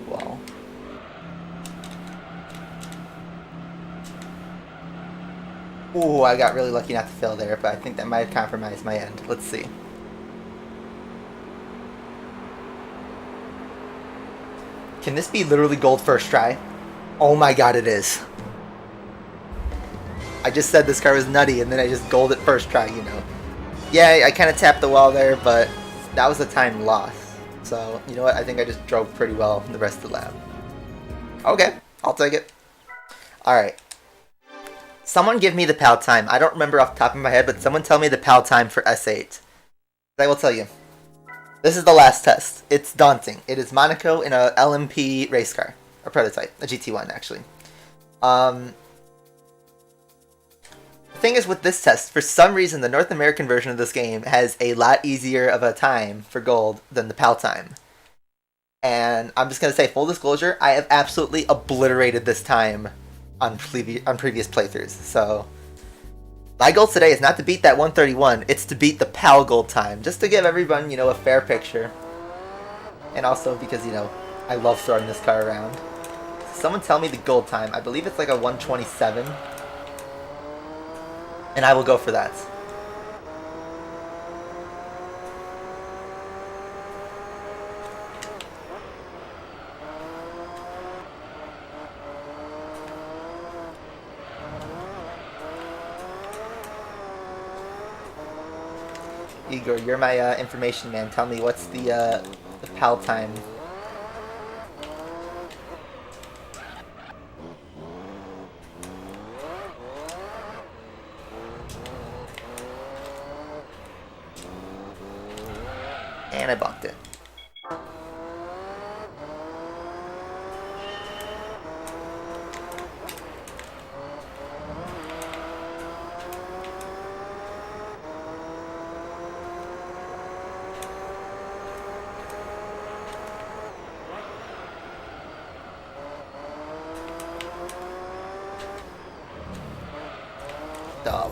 Wall. Ooh, I got really lucky not to fail there, but I think that might have compromised my end. Let's see. Can this be literally gold first try? Oh my god, it is. I just said this car was nutty, and then I just gold it first try, you know. Yeah, I kind of tapped the wall there, but that was a time loss. So, you know what? I think I just drove pretty well the rest of the lap. Okay, I'll take it. Alright. Someone give me the PAL time. I don't remember off the top of my head, but someone tell me the PAL time for S8. I will tell you. This is the last test. It's daunting. It is Monaco in a LMP race car. A prototype. A GT1, actually. The thing is with this test, for some reason, the North American version of this game has a lot easier of a time for gold than the PAL time. And I'm just going to say, full disclosure, I have absolutely obliterated this time on previous playthroughs. So my goal today is not to beat that 131, it's to beat the PAL gold time, just to give everyone, you know, a fair picture. And also because, you know, I love throwing this car around. Someone tell me the gold time. I believe it's like a 127. And I will go for that. Igor, you're my information man. Tell me, what's the PAL time? And I bumped it.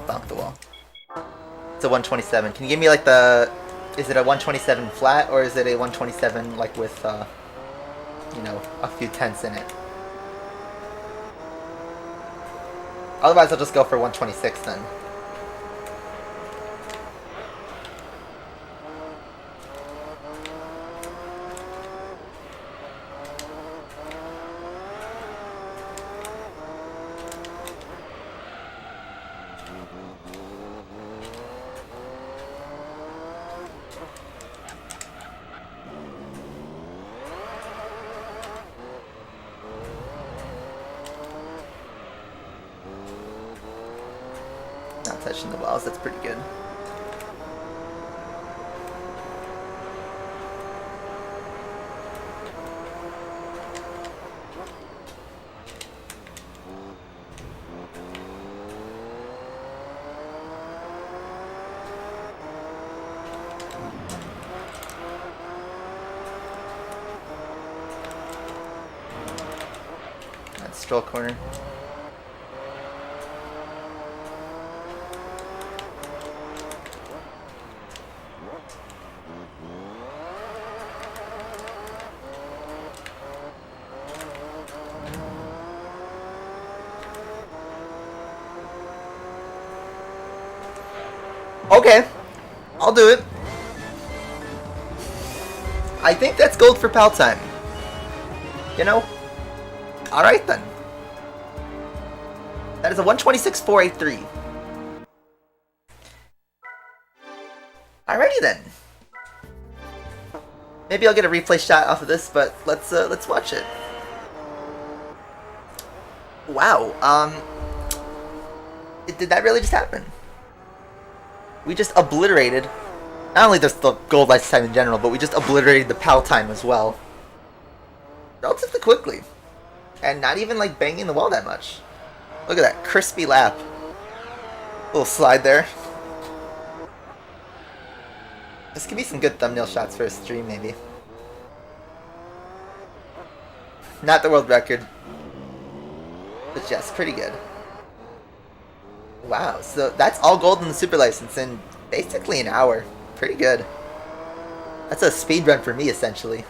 bonk the wall. It's a 127. Can you give me like the... Is it a 127 flat, or is it a 127 like with, you know, a few tenths in it? Otherwise, I'll just go for 126 then. Not touching the walls, that's pretty good. That's stroll corner. Okay, I'll do it. I think that's gold for pal time. You know? Alright then. That is a 126,483. Alrighty then. Maybe I'll get a replay shot off of this, but let's watch it. Wow, did that really just happen? We just obliterated, not only just the gold license time in general, but we just obliterated the PAL time as well. Relatively quickly. And not even like banging the wall that much. Look at that crispy lap. Little slide there. This could be some good thumbnail shots for a stream maybe. Not the world record. But yes, pretty good. Wow, so that's all gold in the super license in basically an hour. Pretty good. That's a speed run for me, essentially.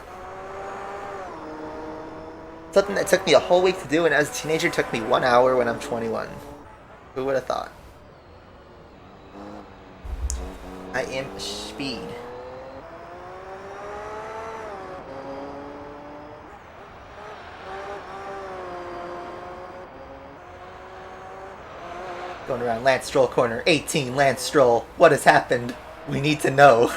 Something that took me a whole week to do, and as a teenager took me 1 hour when I'm 21. Who would have thought? I am speed. Going around Lance Stroll corner. 18, Lance Stroll. What has happened? We need to know.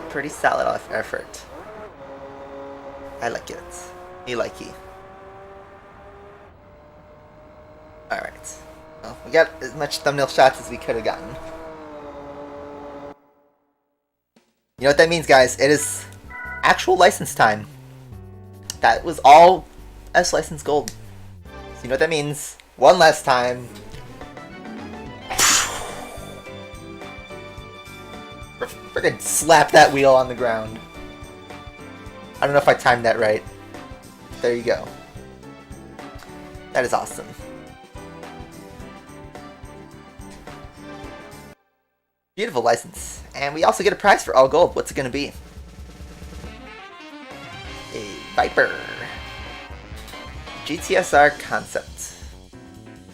Pretty solid effort. I like it. Me likey. Alright. Well, we got as much thumbnail shots as we could have gotten. You know what that means, guys? It is actual license time. That was all S license gold. So you know what that means? One last time. Friggin' slap that wheel on the ground. I don't know if I timed that right. There you go. That is awesome. Beautiful license. And we also get a prize for all gold. What's it going to be? A Viper. GTSR concept.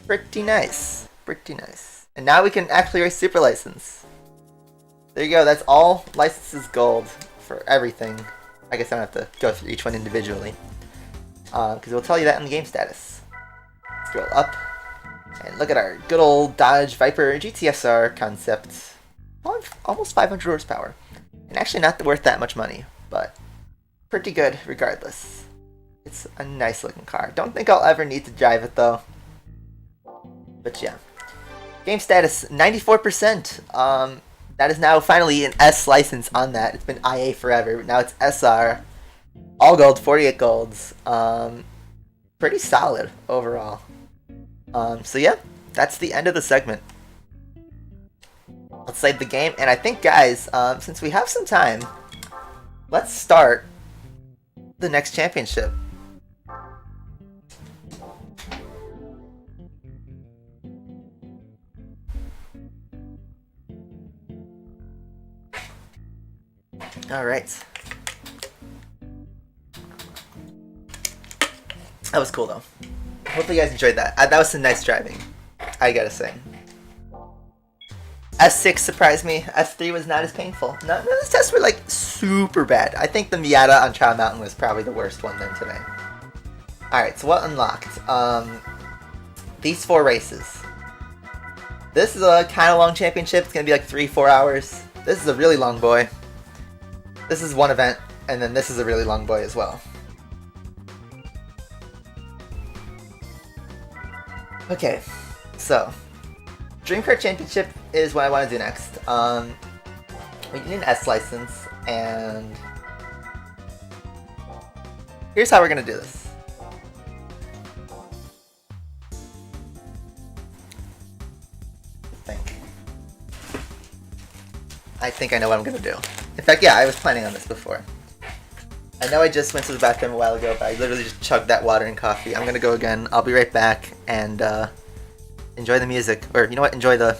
Pretty nice. Pretty nice. And now we can actually race super license. There you go. That's all licenses gold for everything. I guess I don't have to go through each one individually. Because we'll tell you that in the game status. Scroll up. And look at our good old Dodge Viper GTSR concept. Almost 500 horsepower. And actually not worth that much money, but pretty good regardless. It's a nice looking car. Don't think I'll ever need to drive it though. But yeah. Game status 94%. That is now finally an S license on that. It's been IA forever, but now it's SR. All gold, 48 golds. Pretty solid overall. So yeah, that's the end of the segment. Let's save the game, and I think, guys, since we have some time, let's start the next championship. Alright. That was cool, though. Hopefully you guys enjoyed that. That was some nice driving, I gotta say. S6 surprised me. S3 was not as painful. None of these tests were, like, super bad. I think the Miata on Child Mountain was probably the worst one then today. Alright, so what unlocked? These 4 races. This is a kind of long championship. It's gonna be like 3-4 hours. This is a really long boy. This is one event, and then this is a really long boy as well. Okay, so Dream Car Championship is what I want to do next. We need an S license, and here's how we're gonna do this. I think I know what I'm gonna do. In fact, yeah, I was planning on this before. I know I just went to the bathroom a while ago, but I literally just chugged that water and coffee. I'm gonna go again. I'll be right back and enjoy the music. Or, you know what? Enjoy the...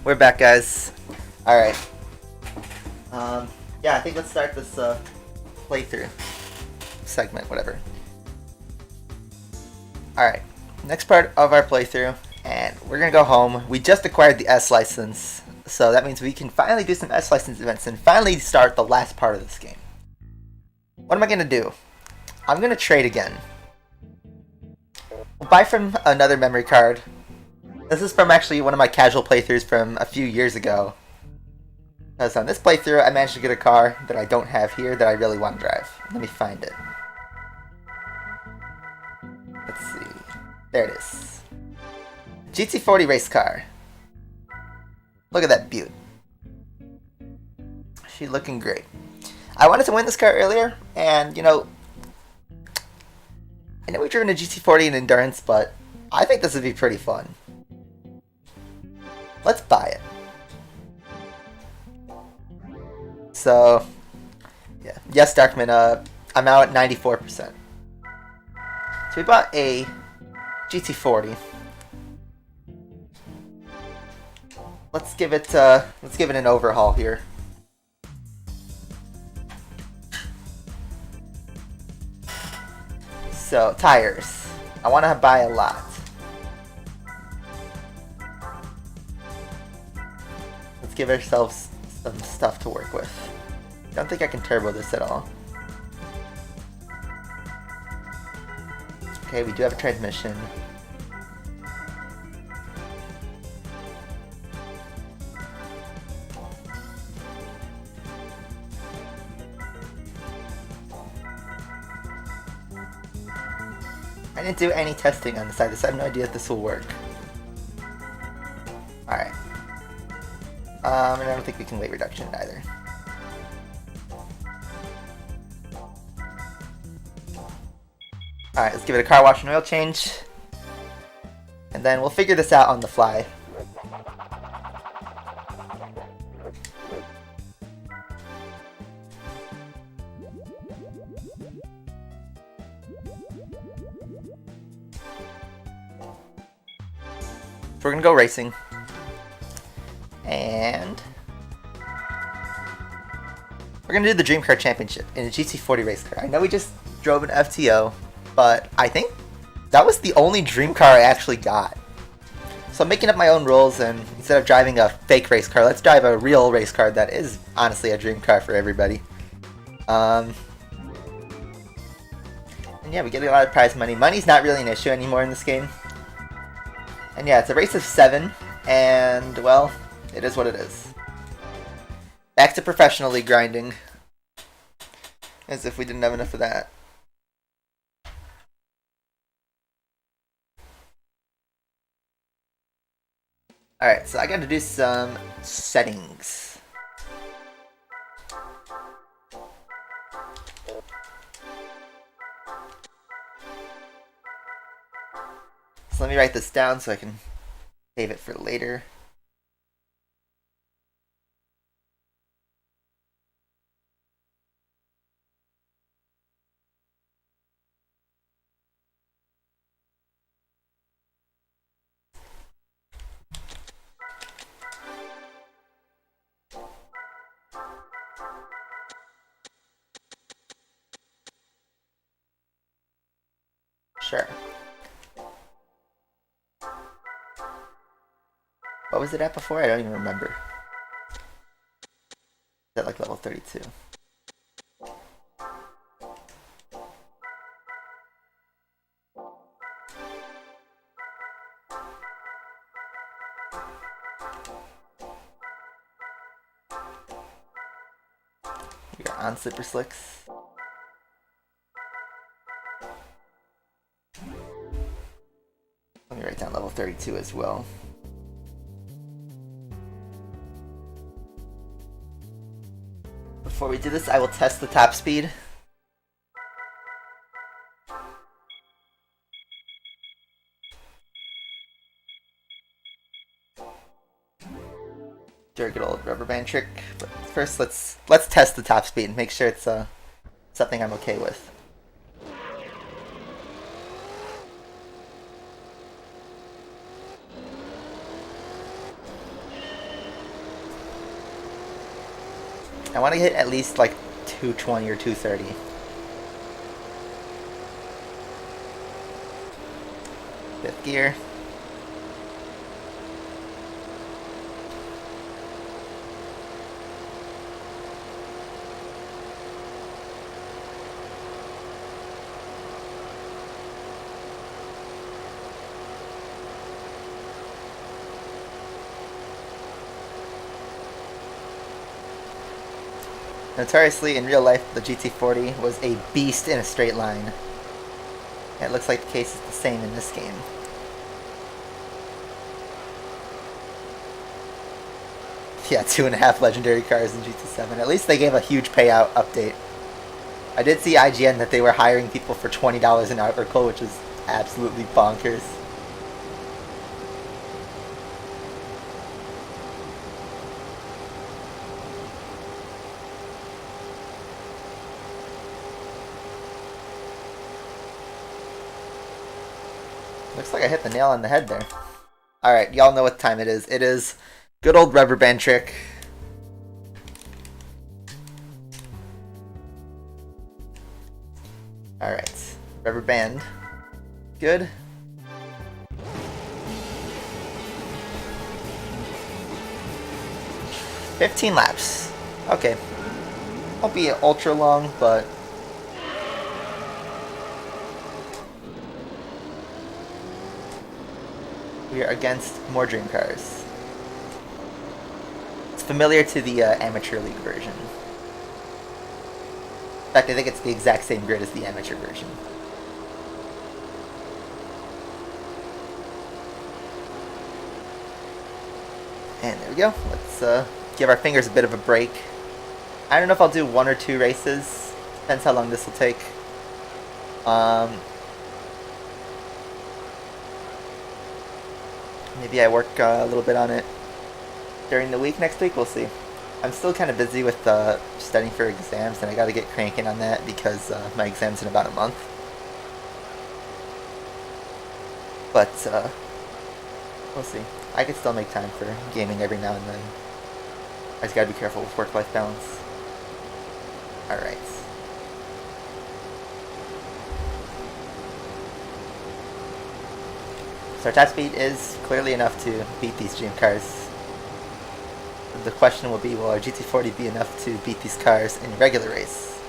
We're back, guys. Alright. Yeah, I think let's start this playthrough segment, whatever. Alright, next part of our playthrough, and we're gonna go home. We just acquired the S license, so that means we can finally do some S license events and finally start the last part of this game. What am I gonna do? I'm gonna trade again. We'll buy from another memory card. This is from actually one of my casual playthroughs from a few years ago. Because on this playthrough, I managed to get a car that I don't have here that I really want to drive. Let me find it. Let's see. There it is. GT40 race car. Look at that beaut. She's looking great. I wanted to win this car earlier, and you know, I know we've driven a GT40 in endurance, but I think this would be pretty fun. Let's buy it. So, yeah. Yes, Darkman, I'm now at 94%. So we bought a GT40. let's give it an overhaul here. So, tires. I want to buy a lot. Let's give ourselves some stuff to work with. Don't think I can turbo this at all. Okay, we do have a transmission. I didn't do any testing on the side of this. I have no idea if this will work. Alright. And I don't think we can weight reduction either. Alright, let's give it a car wash and oil change. And then we'll figure this out on the fly. So we're gonna go racing. And we're gonna do the Dream Car Championship in a GT40 race car. I know we just drove an FTO, but I think that was the only dream car I actually got. So I'm making up my own rules, and instead of driving a fake race car, let's drive a real race car that is honestly a dream car for everybody. And yeah, we get a lot of prize money. Money's not really an issue anymore in this game. And yeah, it's a race of 7, and well, it is what it is. Back to professional league grinding. As if we didn't have enough of that. Alright, so I gotta do some settings. So let me write this down so I can save it for later. Sure. What was it at before? I don't even remember. Is that like level 32? We are on Slipper Slicks. Let me write down level 32 as well. Before we do this, I will test the top speed. Do a good old rubber band trick, but first let's test the top speed and make sure it's something I'm okay with. I want to hit at least like 220 or 230. Fifth gear. Notoriously, in real life, the GT40 was a beast in a straight line. And it looks like the case is the same in this game. Yeah, 2.5 legendary cars in GT7. At least they gave a huge payout update. I did see IGN that they were hiring people for $20 an article, which is absolutely bonkers. Looks like I hit the nail on the head there. Alright, y'all know what time it is. It is Good old rubber band trick. Alright. Rubber band. Good. $15 laps. Okay. Won't be ultra long, but we are against more dream cars. It's familiar to the amateur league version. In fact, I think it's the exact same grid as the amateur version. And there we go. Let's give our fingers a bit of a break. I don't know if I'll do 1 or 2 races. Depends how long this will take. Maybe I work a little bit on it during the week next week. We'll see. I'm still kind of busy with studying for exams, and I got to get cranking on that because my exam's in about a month. But we'll see. I can still make time for gaming every now and then. I just gotta be careful with work-life balance. Alright. So our top speed is clearly enough to beat these dream cars. The question will be, will our GT40 be enough to beat these cars in a regular race?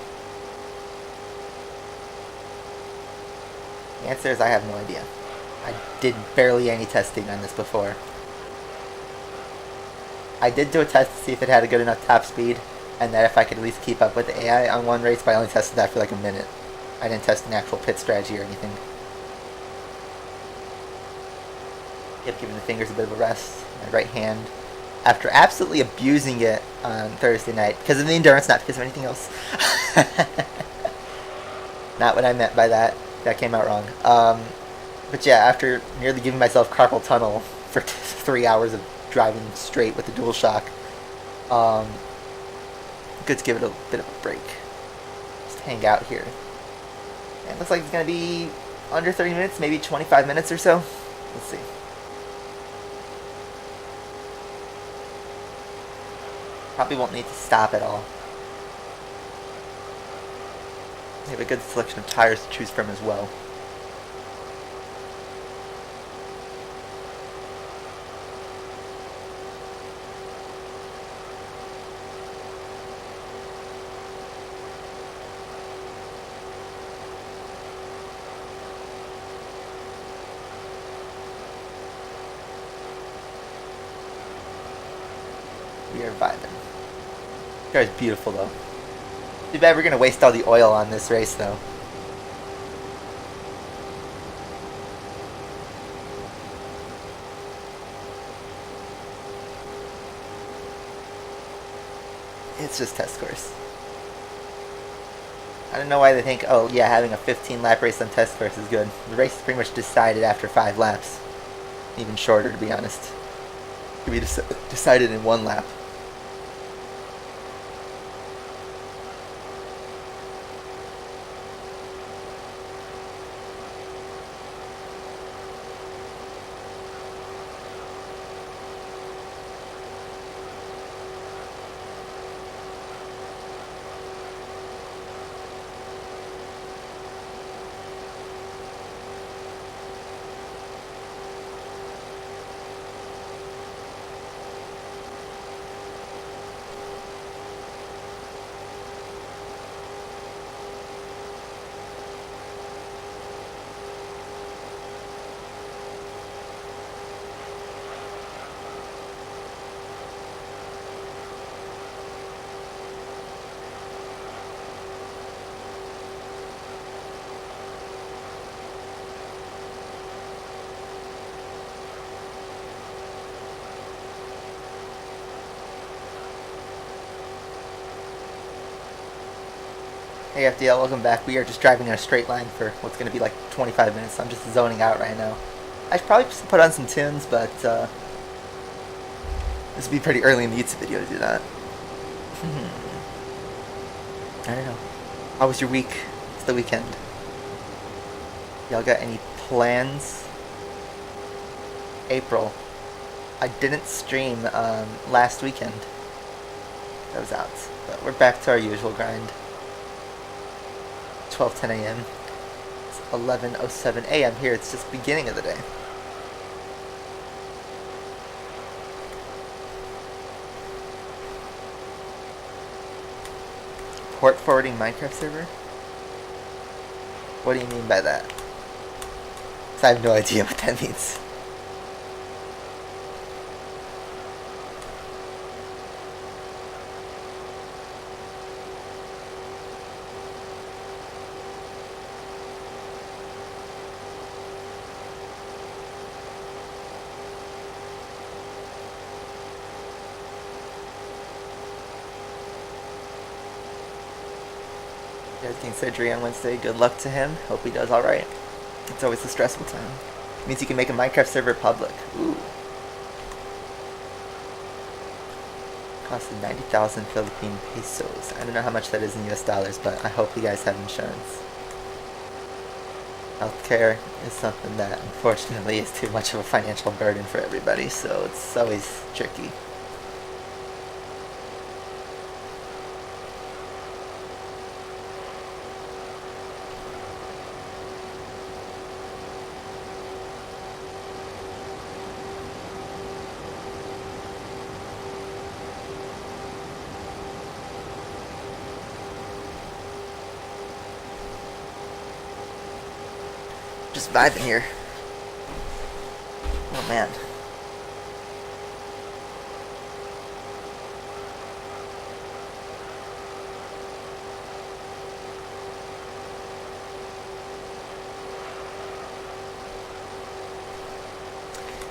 The answer is I have no idea. I did barely any testing on this before. I did do a test to see if it had a good enough top speed, and that if I could at least keep up with the AI on one race, but I only tested that for like a minute. I didn't test an actual pit strategy or anything. Yep, giving the fingers a bit of a rest. My right hand, after absolutely abusing it on Thursday night, because of the endurance, not because of anything else. Not what I meant by that. That came out wrong. But yeah, after nearly giving myself carpal tunnel for 3 hours of driving straight with the DualShock, good to give it a bit of a break. Just hang out here. And it looks like it's going to be under 30 minutes, maybe 25 minutes or so. Let's see. Probably won't need to stop at all. We have a good selection of tires to choose from as well. We are vibing. The car is beautiful though. Too bad we're gonna waste all the oil on this race though. It's just test course. I don't know why they think, oh yeah, having a 15 lap race on test course is good. The race is pretty much decided after 5 laps. Even shorter, to be honest. It can be decided in 1 lap. Hey FDL, welcome back. We are just driving in a straight line for what's going to be like 25 minutes. I'm just zoning out right now. I should probably put on some tunes, but this would be pretty early in the YouTube video to do that. I don't know. How was your week? It's the weekend. Y'all got any plans? April. I didn't stream last weekend. That was out. But we're back to our usual grind. 12:10 a.m. It's 11:07 a.m. here. It's just beginning of the day. Port forwarding Minecraft server? What do you mean by that? 'Cause I have no idea what that means. He's getting surgery on Wednesday. Good luck to him. Hope he does alright. It's always a stressful time. It means you can make a Minecraft server public. Ooh. Costed 90,000 Philippine pesos. I don't know how much that is in US dollars, but I hope you guys have insurance. Healthcare is something that unfortunately is too much of a financial burden for everybody, so it's always tricky. Just vibing here. Oh man.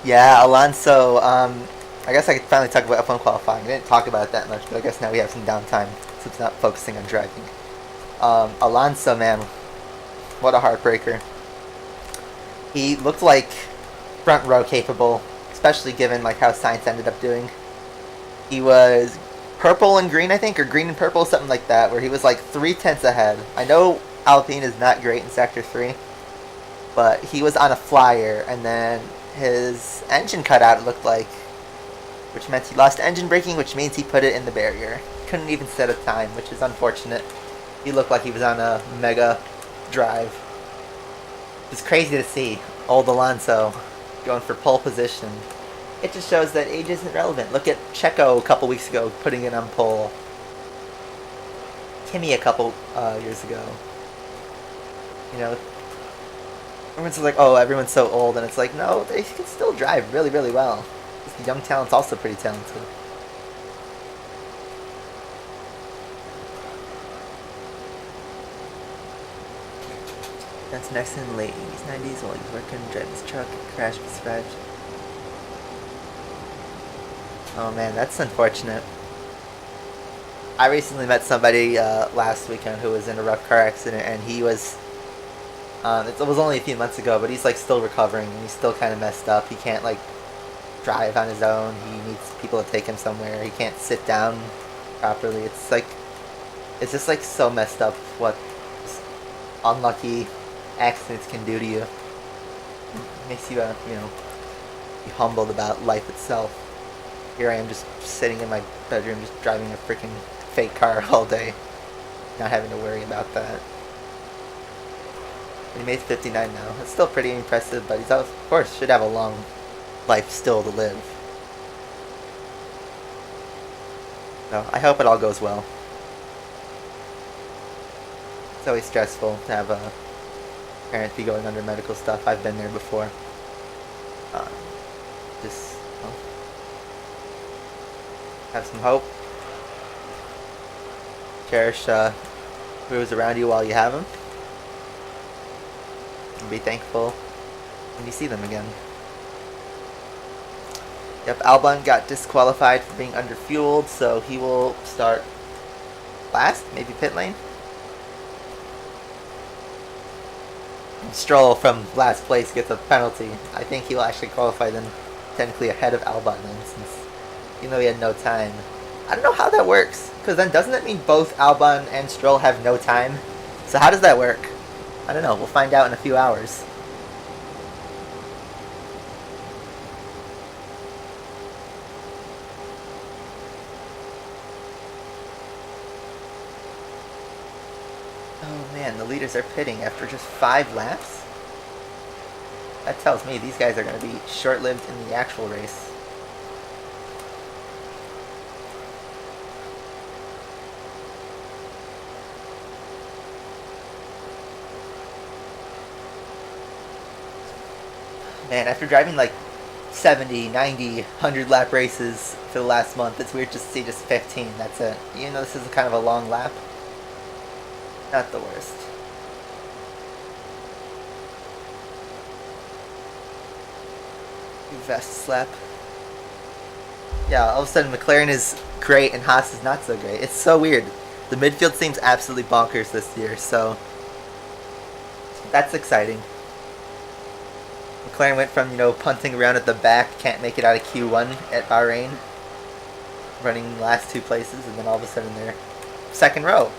Yeah, Alonso, I guess I could finally talk about F1 qualifying. I didn't talk about it that much, but I guess now we have some downtime since not focusing on driving. Alonso, man, what a heartbreaker. He looked like front row capable, especially given like how Sainz ended up doing. He was purple and green, I think, or green and purple, something like that, where he was like 3/10 ahead. I know Alpine is not great in Sector 3, but he was on a flyer, and then his engine cut out, it looked like, which meant he lost engine braking, which means he put it in the barrier. Couldn't even set a time, which is unfortunate. He looked like he was on a mega drive. It's crazy to see old Alonso going for pole position. It just shows that age isn't relevant. Look at Checo a couple weeks ago putting it on pole. Kimi a couple years ago. You know, everyone's like, oh, everyone's so old, and it's like, no, they can still drive really, really well. The young talent's also pretty talented. That's next in late 80s, 90s while he's working, driving his truck, crashed with scratch. Oh man, that's unfortunate. I recently met somebody last weekend who was in a rough car accident, and he was, it was only a few months ago, but he's like still recovering, and he's still kind of messed up. He can't like drive on his own. He needs people to take him somewhere. He can't sit down properly. It's like, it's just like so messed up what unlucky accidents can do to you. It makes you, you know, be humbled about life itself. Here I am just sitting in my bedroom just driving a freaking fake car all day, not having to worry about that. But he made 59 now. It's still pretty impressive, but he's, of course, should have a long life still to live. So I hope it all goes well. It's always stressful to have a parent be going under medical stuff. I've been there before. Just, well, have some hope. Cherish who's around you while you have them. And be thankful when you see them again. Yep, Albon got disqualified for being underfueled, so he will start last, maybe pit lane. Stroll from last place gets a penalty. I think he'll actually qualify then technically ahead of Albon then, since even though he had no time. I don't know how that works, because then doesn't that mean both Albon and Stroll have no time? So how does that work? I don't know, we'll find out in a few hours. Oh man, the leaders are pitting after just 5 laps? That tells me these guys are going to be short-lived in the actual race. Man, after driving like 70, 90, 100 lap races for the last month, it's weird to see just 15. That's it. Even though this is kind of a long lap, not the worst. Fastest lap. Yeah, all of a sudden McLaren is great and Haas is not so great. It's so weird. The midfield seems absolutely bonkers this year, so that's exciting. McLaren went from, punting around at the back, can't make it out of Q1 at Bahrain, running last 2 places, and then all of a sudden they're second row.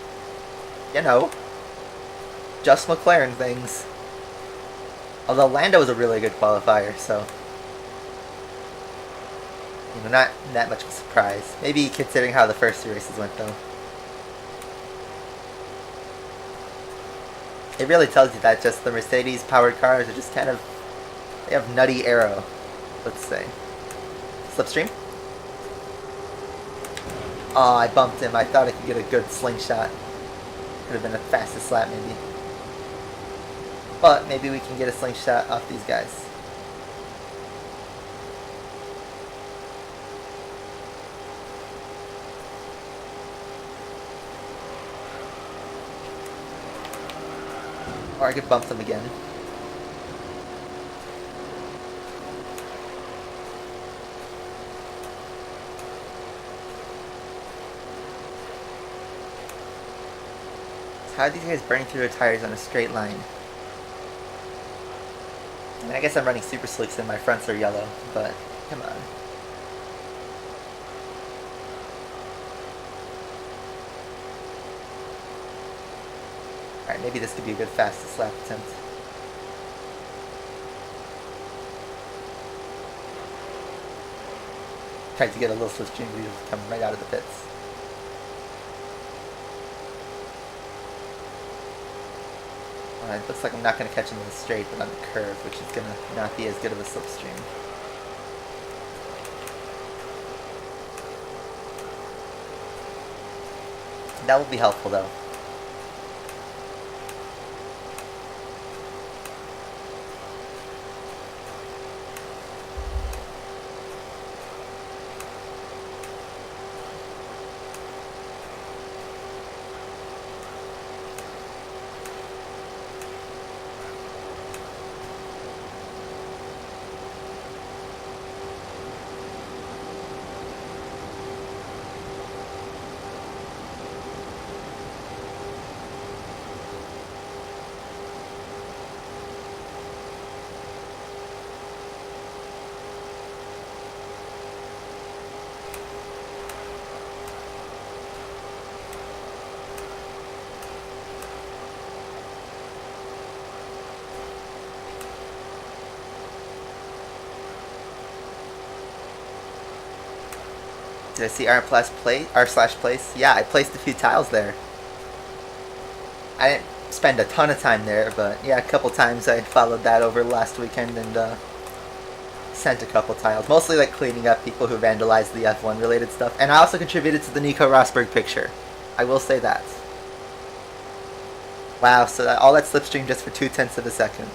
Just McLaren things. Although Lando was a really good qualifier, so not that much of a surprise. Maybe considering how the first 2 races went, though. It really tells you that just the Mercedes-powered cars are just kind of... They have nutty aero, let's say. Slipstream? Oh, I bumped him. I thought I could get a good slingshot. Could have been the fastest lap, maybe. But maybe we can get a slingshot off these guys. Or I could bump them again. So how are these guys burning through their tires on a straight line? I mean, I guess I'm running super slicks and my fronts are yellow, but come on. Alright, maybe this could be a good fastest lap attempt. Tried to get a little slipstream, but he was coming right out of the pits. It looks like I'm not going to catch him in the straight, but on the curve, which is going to not be as good of a slipstream. That will be helpful, though. Did I see R/place? Yeah, I placed a few tiles there. I didn't spend a ton of time there, but yeah, a couple times I followed that over last weekend and sent a couple tiles. Mostly like cleaning up people who vandalized the F1 related stuff. And I also contributed to the Nico Rosberg picture. I will say that. Wow, so all that slipstream just for 0.2 of a second.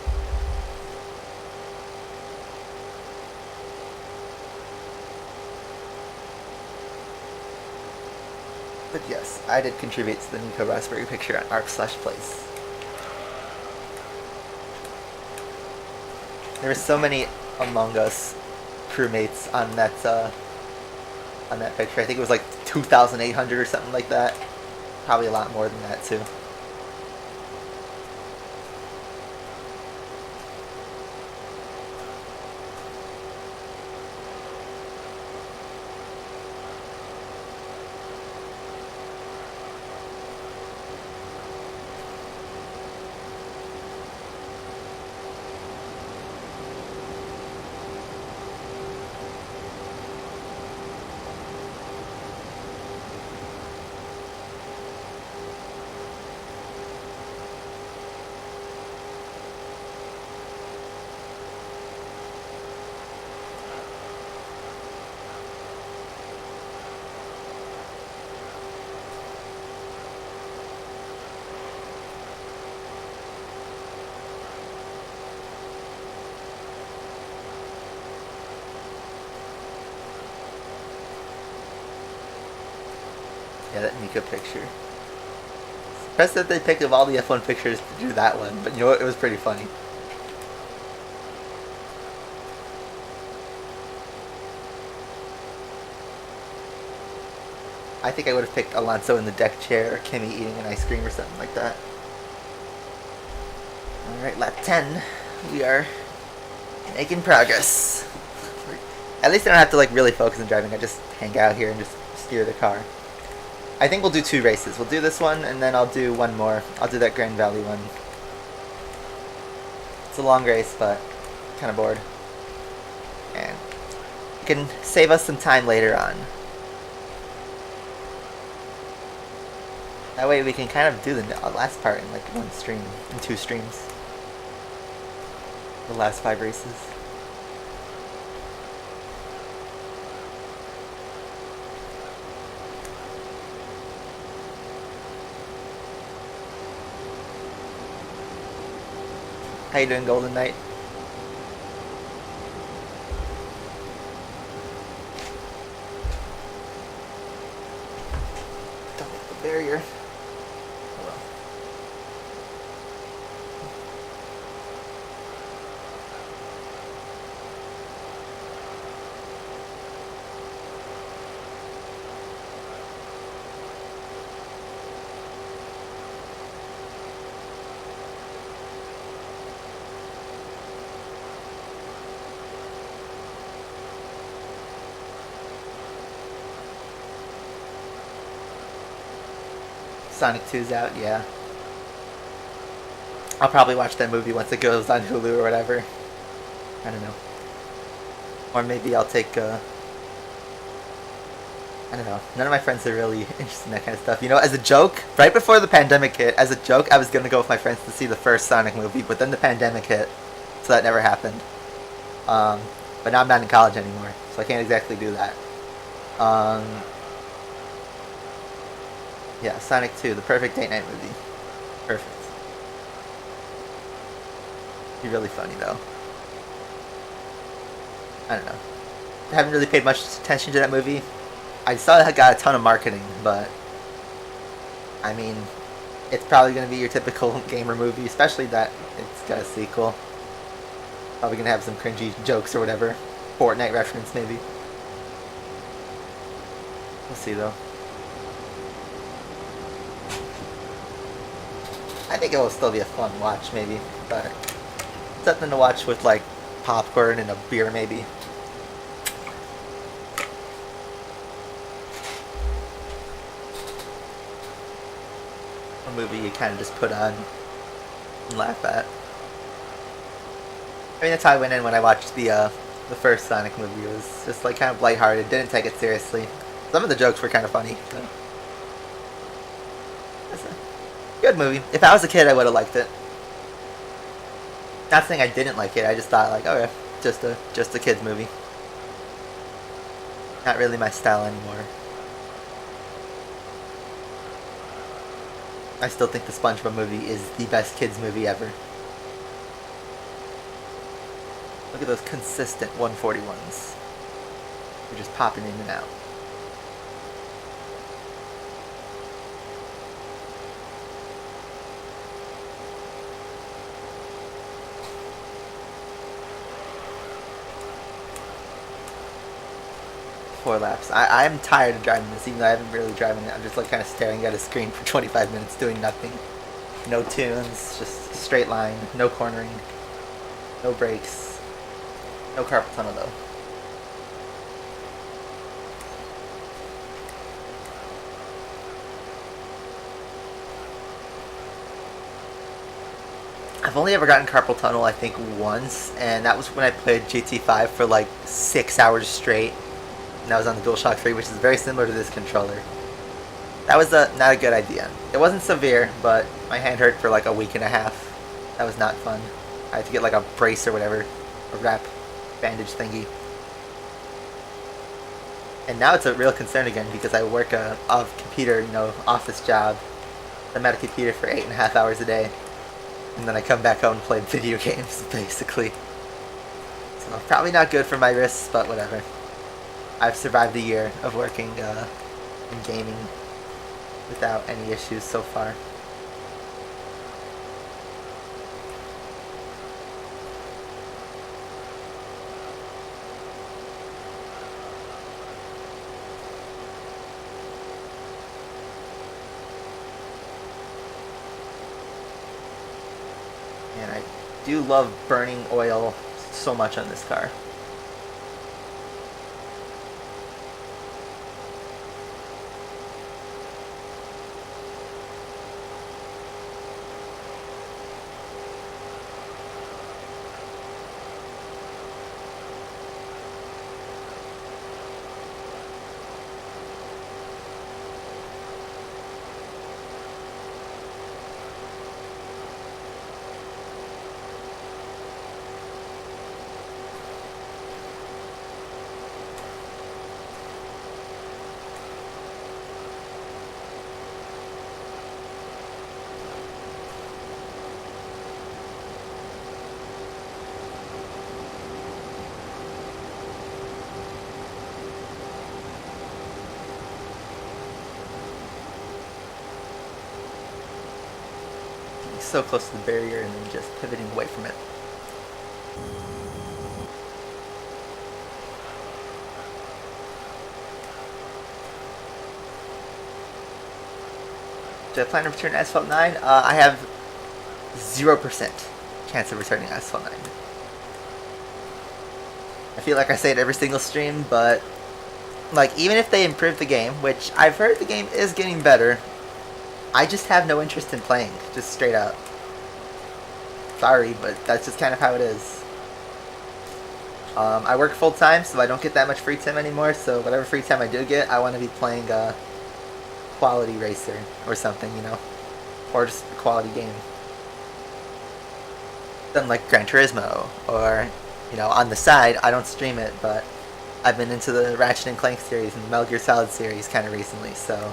But yes, I did contribute to the Nico Rosberg picture on R/place. There were so many Among Us crewmates on that picture. I think it was like 2,800 or something like that. Probably a lot more than that too. Yeah, that Nico picture. Impressed that they picked of all the F1 pictures to do that one, but you know what? It was pretty funny. I think I would have picked Alonso in the deck chair or Kimi eating an ice cream or something like that. Alright, lap 10. We are making progress. At least I don't have to like really focus on driving. I just hang out here and just steer the car. I think we'll do 2 races. We'll do this one and then I'll do one more. I'll do that Grand Valley one. It's a long race, but kind of bored. And it can save us some time later on. That way we can kind of do the last part in like one stream, in 2 streams. The last 5 races. How you doing, Golden Knight? Don't hit the barrier. Sonic 2's out, yeah. I'll probably watch that movie once it goes on Hulu or whatever. I don't know. Or maybe I'll take, I don't know. None of my friends are really interested in that kind of stuff. You know, as a joke, right before the pandemic hit, as a joke, I was going to go with my friends to see the first Sonic movie, but then the pandemic hit, so that never happened. But now I'm not in college anymore, so I can't exactly do that. Yeah, Sonic 2, the perfect date night movie. Perfect. Be really funny though. I don't know. I haven't really paid much attention to that movie. I saw it got a ton of marketing, but I mean, it's probably going to be your typical gamer movie, especially that it's got a sequel. Probably going to have some cringy jokes or whatever. Fortnite reference, maybe. We'll see though. I think it will still be a fun watch, maybe, but something to watch with like popcorn and a beer, maybe. A movie you kind of just put on and laugh at. I mean, that's how I went in when I watched the first Sonic movie. It was just like kind of lighthearted, didn't take it seriously. Some of the jokes were kind of funny. So. Good movie. If I was a kid, I would have liked it. Not saying I didn't like it. I just thought like, okay, just a kids movie. Not really my style anymore. I still think the SpongeBob movie is the best kids movie ever. Look at those consistent 141s. They're just popping in and out. Four laps. I'm tired of driving this, even though I haven't really driven it. I'm just like kind of staring at a screen for 25 minutes doing nothing. No tunes, just straight line, no cornering, no brakes, no carpal tunnel though. I've only ever gotten carpal tunnel, I think, once, and that was when I played GT3 for like 6 hours straight. And that was on the DualShock 3, which is very similar to this controller. That was not a good idea. It wasn't severe, but my hand hurt for like a week and a half. That was not fun. I had to get like a brace or whatever, a wrap bandage thingy. And now it's a real concern again because I work a computer, office job. I'm at a computer for 8.5 hours a day. And then I come back home and play video games, basically. So probably not good for my wrists, but whatever. I've survived a year of working in gaming. without any issues so far. And I do love burning oil so much on this car. So close to the barrier and then just pivoting away from it. Do I plan to return Asphalt 9? I have 0% chance of returning Asphalt 9. I feel like I say it every single stream, but like even if they improve the game, which I've heard the game is getting better, I just have no interest in playing, just straight up. Sorry, but that's just kind of how it is. I work full time, so I don't get that much free time anymore, so whatever free time I do get, I want to be playing a quality racer or something, you know, or just a quality game. Something like Gran Turismo, or, you know, on the side, I don't stream it, but I've been into the Ratchet and Clank series and the Metal Gear Solid series kind of recently, so,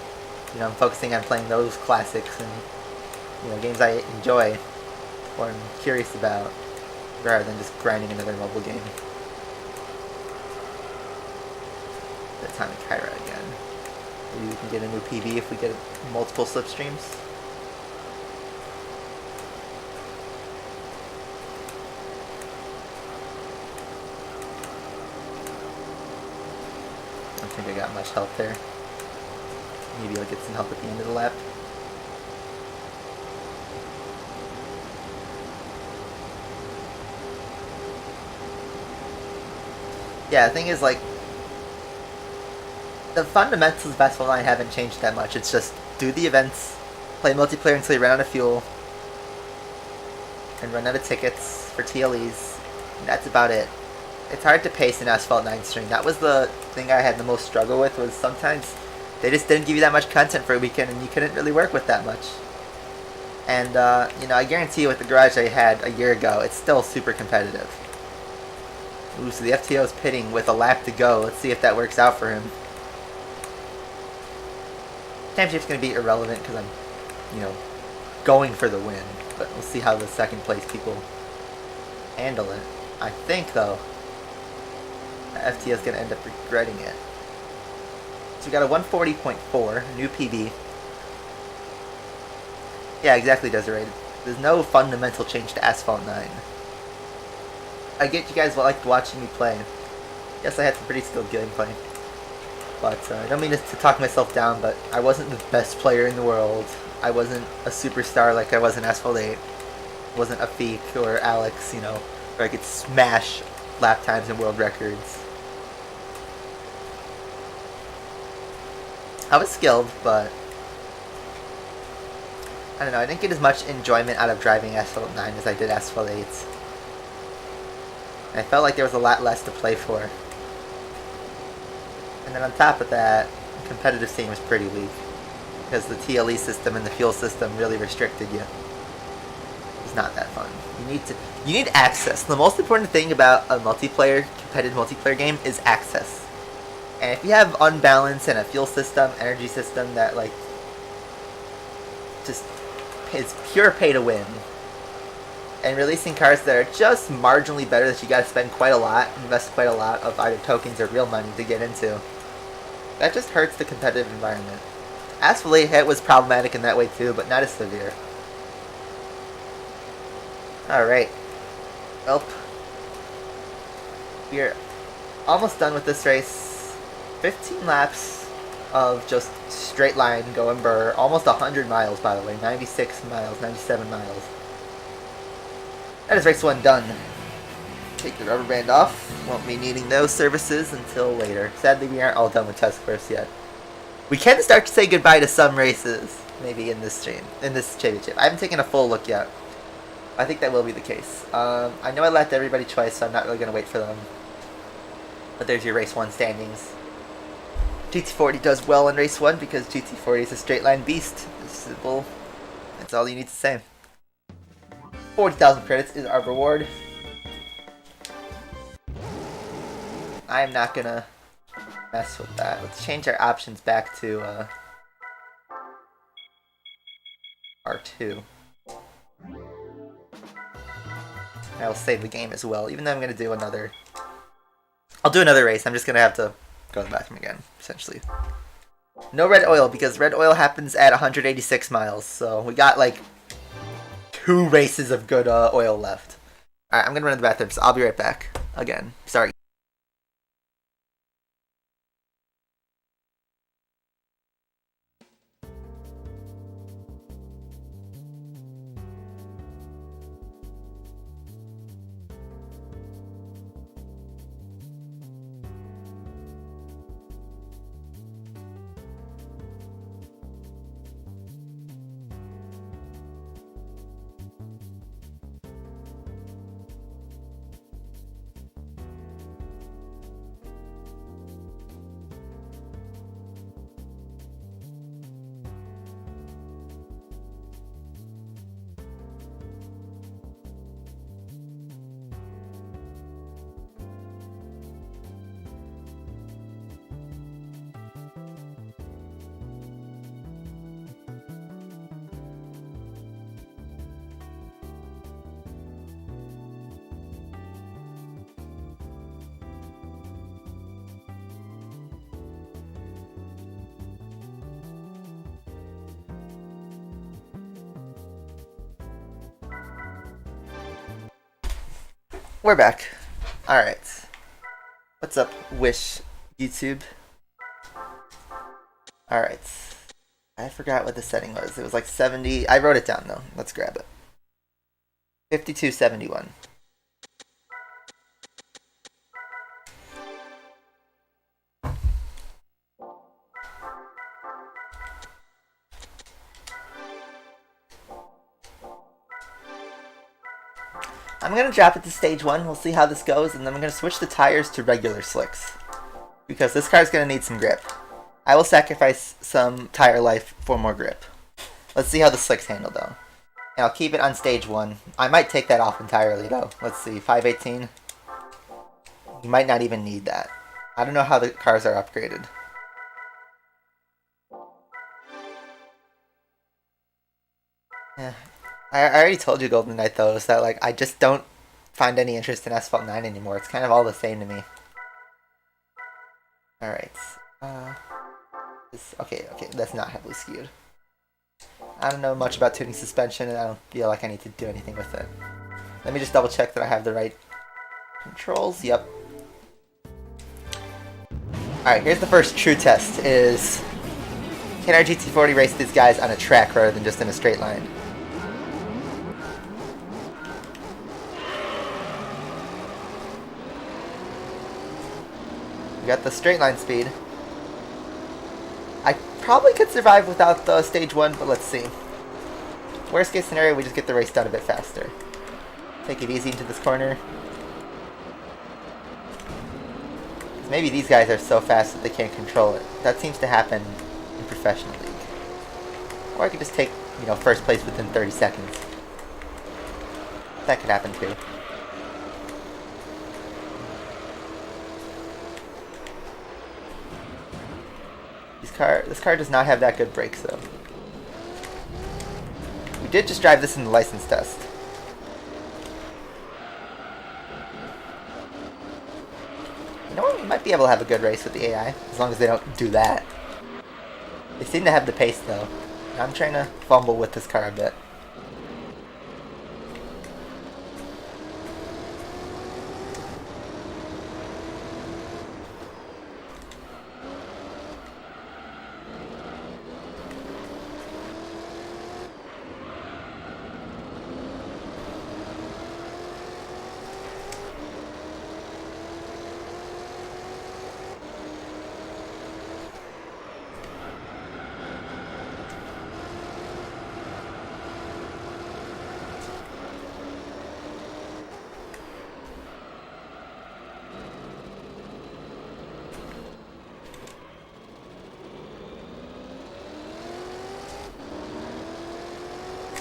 you know, I'm focusing on playing those classics and, you know, games I enjoy or I'm curious about, rather than just grinding another mobile game. The Atomic Kyra again. Maybe we can get a new PB if we get multiple slipstreams. I don't think I got much help there. Maybe I'll get some help at the end of the lap. Yeah, the thing is, like, the fundamentals of Asphalt 9 haven't changed that much. It's just do the events, play multiplayer until you run out of fuel, and run out of tickets for TLEs. And that's about it. It's hard to pace an Asphalt 9 stream. That was the thing I had the most struggle with, was sometimes they just didn't give you that much content for a weekend and you couldn't really work with that much. And, you know, I guarantee you with the garage I had a year ago, it's still super competitive. Ooh, so the FTO is pitting with a lap to go. Let's see if that works out for him. Championship's going to be irrelevant because I'm, you know, going for the win. But we'll see how the second place people handle it. I think, though, the FTO is going to end up regretting it. So we got a 140.4, new PB. Yeah, exactly, Desiree. There's no fundamental change to Asphalt 9. I get you guys liked watching me play. Yes, I had some pretty skilled gameplay. But I don't mean to talk myself down, but I wasn't the best player in the world. I wasn't a superstar like I was in Asphalt 8. I wasn't a Feek or Alex, you know, where I could smash lap times and world records. I was skilled, but I don't know, I didn't get as much enjoyment out of driving Asphalt 9 as I did Asphalt 8. I felt like there was a lot less to play for. And then on top of that, the competitive scene was pretty weak. Because the TLE system and the fuel system really restricted you. It's not that fun. You need access. The most important thing about a competitive multiplayer game is access. And if you have unbalance and a fuel system, energy system that like just is pure pay to win, and releasing cars that are just marginally better that you gotta spend quite a lot, invest quite a lot of either tokens or real money to get into, that just hurts the competitive environment. Asphalate hit was problematic in that way too, but not as severe. Alright. Well, we're almost done with this race. 15 laps of just straight line going burr. Almost 100 miles, by the way. 96 miles, 97 miles. That is race 1 done. Take the rubber band off. Won't be needing those services until later. Sadly, we aren't all done with test course yet. We can start to say goodbye to some races, maybe in this championship. I haven't taken a full look yet. I think that will be the case. I know I left everybody choice, so I'm not really going to wait for them. But there's your race 1 standings. GT40 does well in race 1 because GT40 is a straight line beast. It's simple. That's all you need to say. 40,000 credits is our reward. I'm not gonna mess with that. Let's change our options back to R2. I will save the game as well, even though I'm gonna do another. I'll do another race. I'm just gonna have to go to the bathroom again, essentially. No red oil because red oil happens at 186 miles. So we got like 2 races of good oil left. All right, I'm gonna run to the bathroom, so I'll be right back. Again, sorry. We're back. Alright. What's up, Wish YouTube? Alright. I forgot what the setting was. It was like 70. I wrote it down though. Let's grab it. 5271. I'm going to drop it to stage 1, we'll see how this goes, and then I'm going to switch the tires to regular slicks. Because this car is going to need some grip. I will sacrifice some tire life for more grip. Let's see how the slicks handle though. And I'll keep it on stage 1. I might take that off entirely though. Let's see, 518. You might not even need that. I don't know how the cars are upgraded. Yeah. I already told you, Golden Knight, though, is that like I just don't find any interest in Asphalt 9 anymore. It's kind of all the same to me. Alright. Okay, that's not heavily skewed. I don't know much about tuning suspension, and I don't feel like I need to do anything with it. Let me just double check that I have the right controls. Yep. Alright, here's the first true test, is can our GT40 race these guys on a track rather than just in a straight line? We got the straight line speed. I probably could survive without the stage 1, but let's see. Worst case scenario, we just get the race done a bit faster. Take it easy into this corner. Maybe these guys are so fast that they can't control it. That seems to happen in professional league. Or I could just take, first place within 30 seconds. That could happen too. This car does not have that good brakes though. We did just drive this in the license test. You know what? We might be able to have a good race with the AI, as long as they don't do that. They seem to have the pace though. I'm trying to fumble with this car a bit.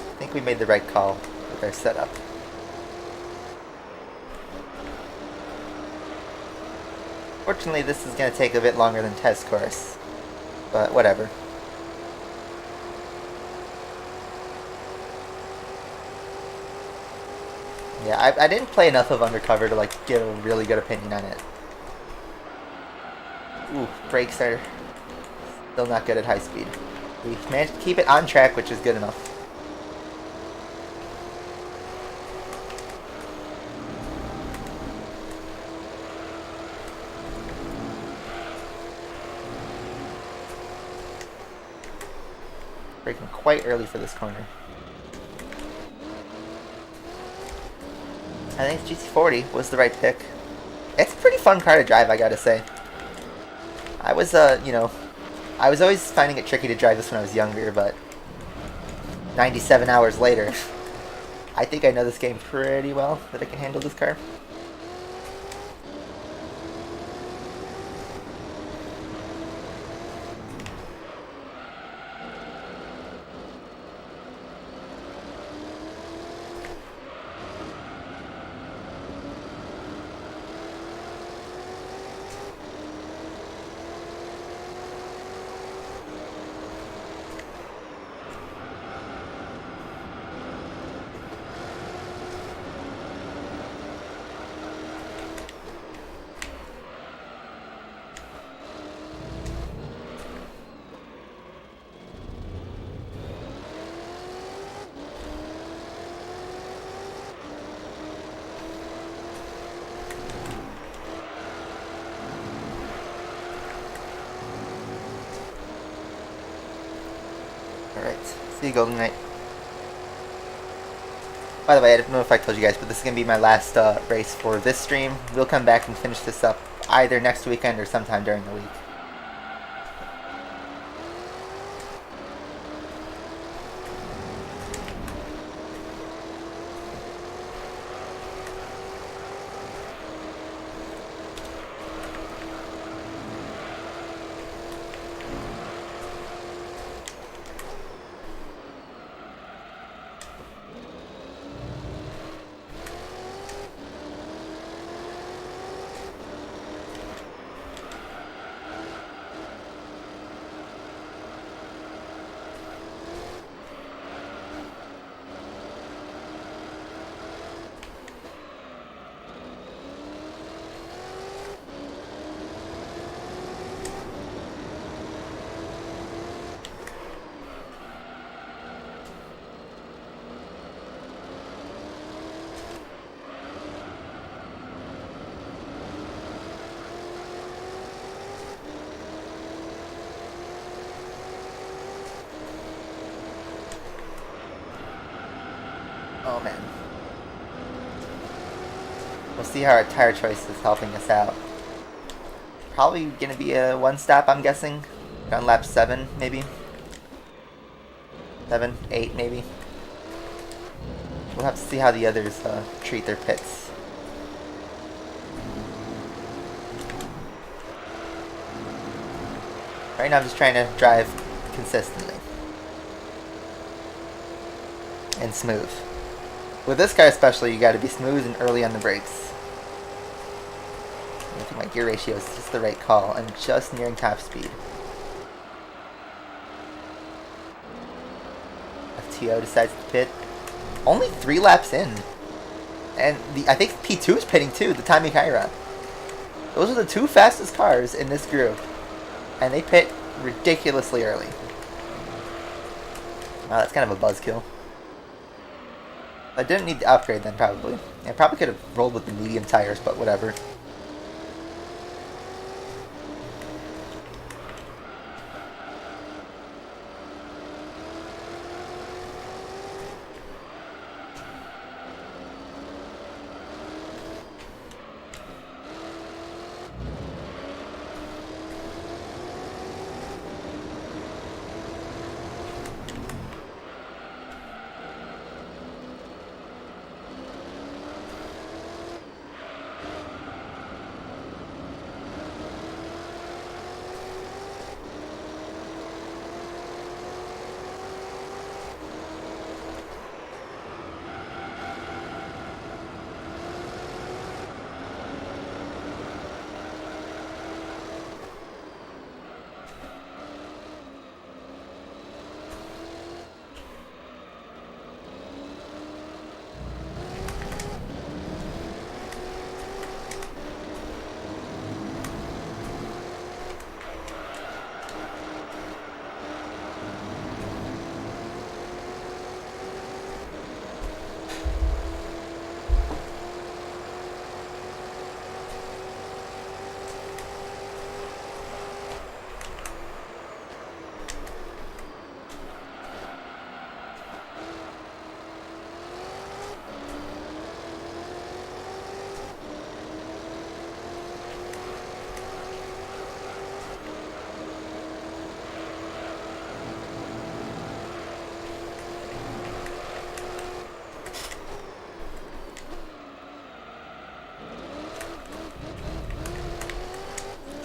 I think we made the right call with our setup. Fortunately, this is going to take a bit longer than test course, but whatever. Yeah, I didn't play enough of Undercover to like get a really good opinion on it. Ooh, brakes are still not good at high speed. We managed to keep it on track, which is good enough. Braking quite early for this corner. I think GT40 was the right pick. It's a pretty fun car to drive, I gotta say. I was, you know, I was always finding it tricky to drive this when I was younger, but 97 hours later, I think I know this game pretty well, that I can handle this car. Alright, see you, Golden Knight. By the way, I don't know if I told you guys, but this is going to be my last race for this stream. We'll come back and finish this up either next weekend or sometime during the week. Oh man. We'll see how our tire choice is helping us out. Probably gonna be a one stop, I'm guessing. On lap 7, maybe. 7, 8, maybe. We'll have to see how the others treat their pits. Right now I'm just trying to drive consistently. And smooth. With this car especially, you gotta be smooth and early on the brakes. I think my gear ratio is just the right call. I'm just nearing top speed. FTO decides to pit. Only 3 laps in. And I think P2 is pitting too, the Tommy Kyra. Those are the 2 fastest cars in this group. And they pit ridiculously early. Wow, that's kind of a buzzkill. I didn't need the upgrade then, probably. I probably could have rolled with the medium tires, but whatever.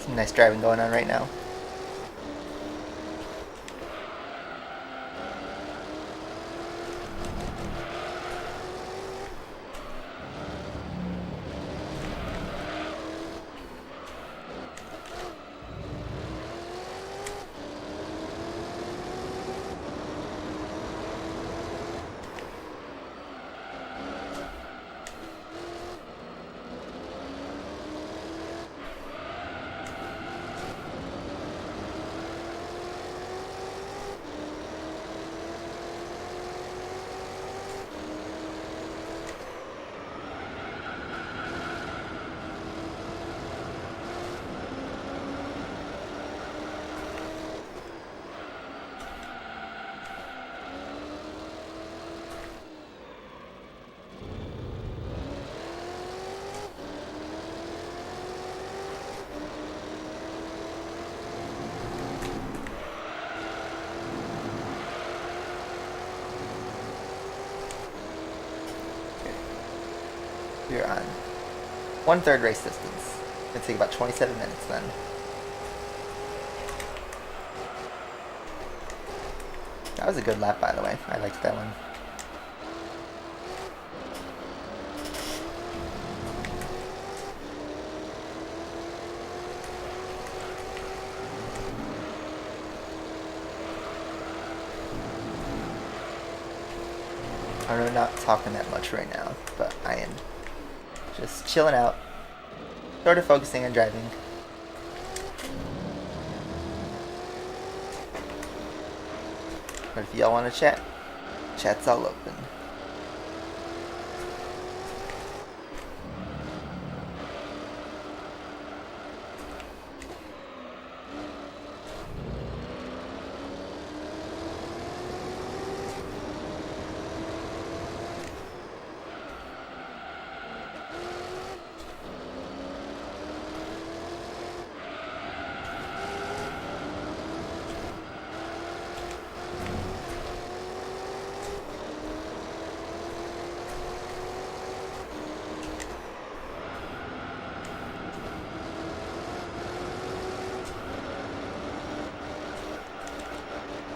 Some nice driving going on right now. You're on 1/3 race distance. It's gonna take about 27 minutes then. That was a good lap, by the way. I liked that one. I'm not talking that much right now, but I am just chilling out, sort of focusing on driving. But if y'all want to chat, chat's all open.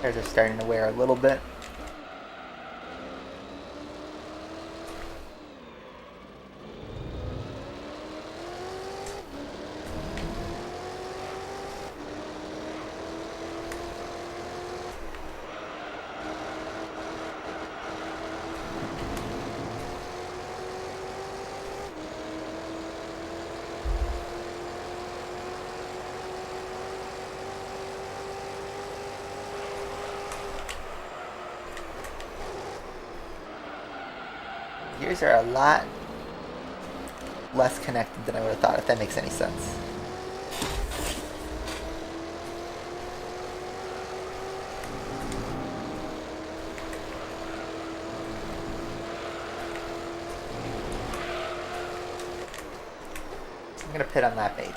Tires are starting to wear a little bit. Gears are a lot less connected than I would have thought, if that makes any sense. I'm gonna pit on lap 8.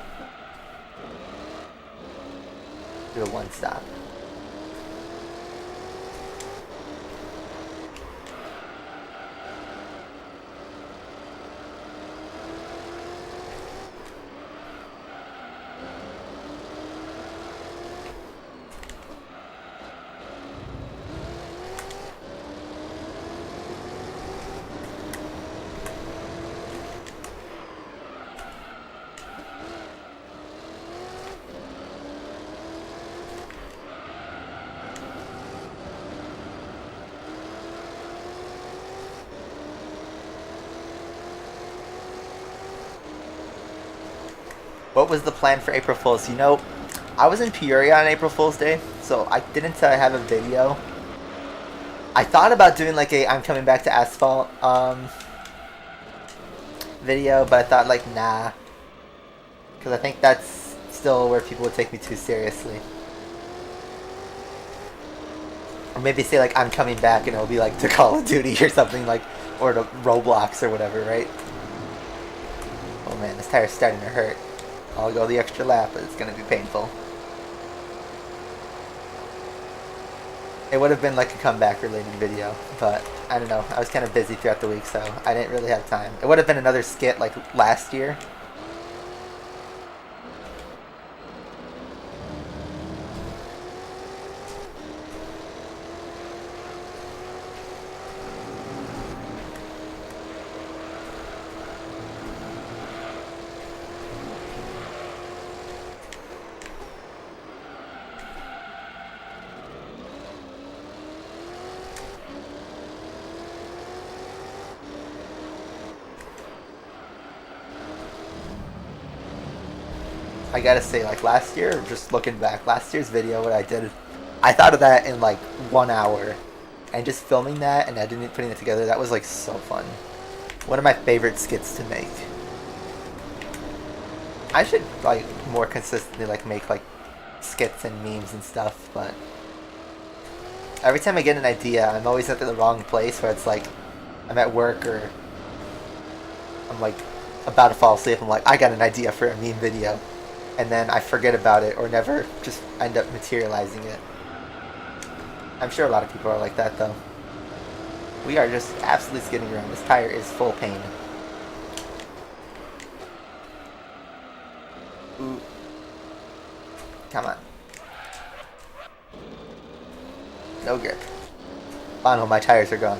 Do a one stop. What was the plan for April Fool's? You know, I was in Peoria on April Fool's Day, so I didn't have a video. I thought about doing like a I'm coming back to asphalt video, but I thought like nah, because I think that's still where people would take me too seriously. Or maybe say like I'm coming back and it'll be like to Call of Duty or something, like, or to Roblox or whatever, right? Oh man, this tire's starting to hurt. I'll go the extra lap, but it's gonna be painful. It would have been like a comeback related video, but I don't know. I was kind of busy throughout the week, so I didn't really have time. It would have been another skit like last year. I gotta say, like last year, just looking back, last year's video, what I did, I thought of that in like 1 hour. And just filming that and editing it, putting it together, that was like so fun. One of my favorite skits to make. I should like more consistently like make like skits and memes and stuff, but every time I get an idea, I'm always at the wrong place where it's like I'm at work or I'm like about to fall asleep. I'm like, I got an idea for a meme video. And then I forget about it or never just end up materializing it. I'm sure a lot of people are like that though. We are just absolutely skidding around. This tire is full pain. Ooh. Come on. No grip. Oh no, my tires are gone.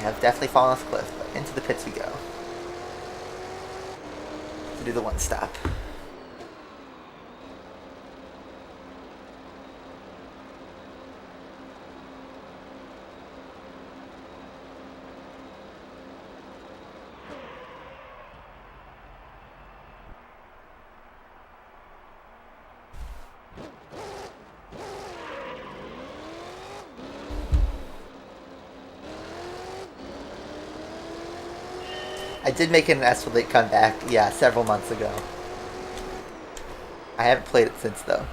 Have definitely fallen off the cliff, but into the pits we go. To do the one stop. I did make an Asphalt comeback, yeah, several months ago. I haven't played it since though.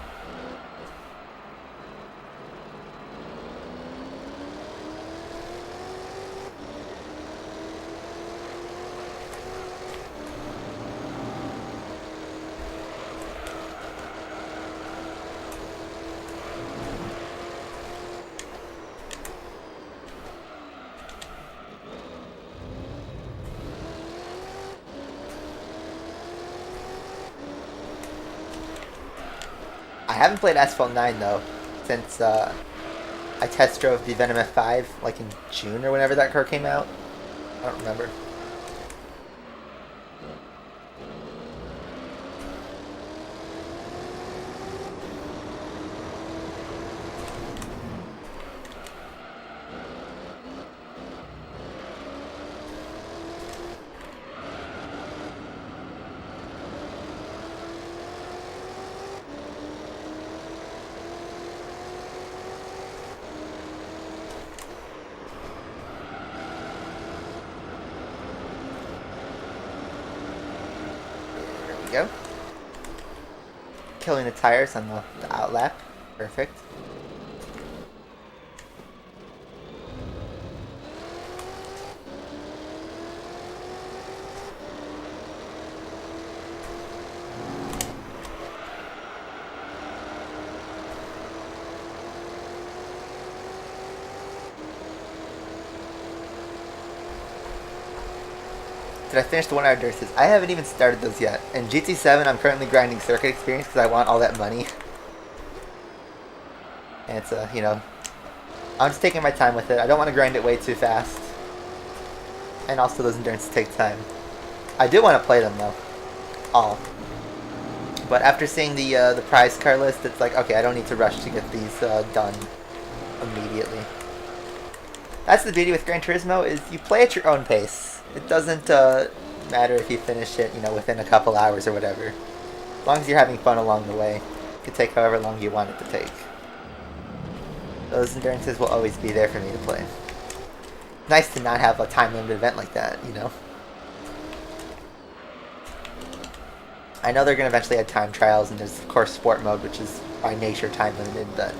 I haven't played Asphalt 9 though, since I test drove the Venom F5 like in June or whenever that car came out. I don't remember. killing the tires on the outlap. Perfect. Did I finish the 1 hour races? I haven't even started those yet. In GT7, I'm currently grinding circuit experience because I want all that money. And it's, you know, I'm just taking my time with it. I don't want to grind it way too fast. And also those endurances take time. I do want to play them though. All. But after seeing the prize car list, it's like, okay, I don't need to rush to get these done immediately. That's the beauty with Gran Turismo, is you play at your own pace. It doesn't matter if you finish it, you know, within a couple hours or whatever. As long as you're having fun along the way, it can take however long you want it to take. Those endurances will always be there for me to play. Nice to not have a time-limited event like that, you know? I know they're going to eventually add time trials, and there's, of course, sport mode, which is by nature time-limited, but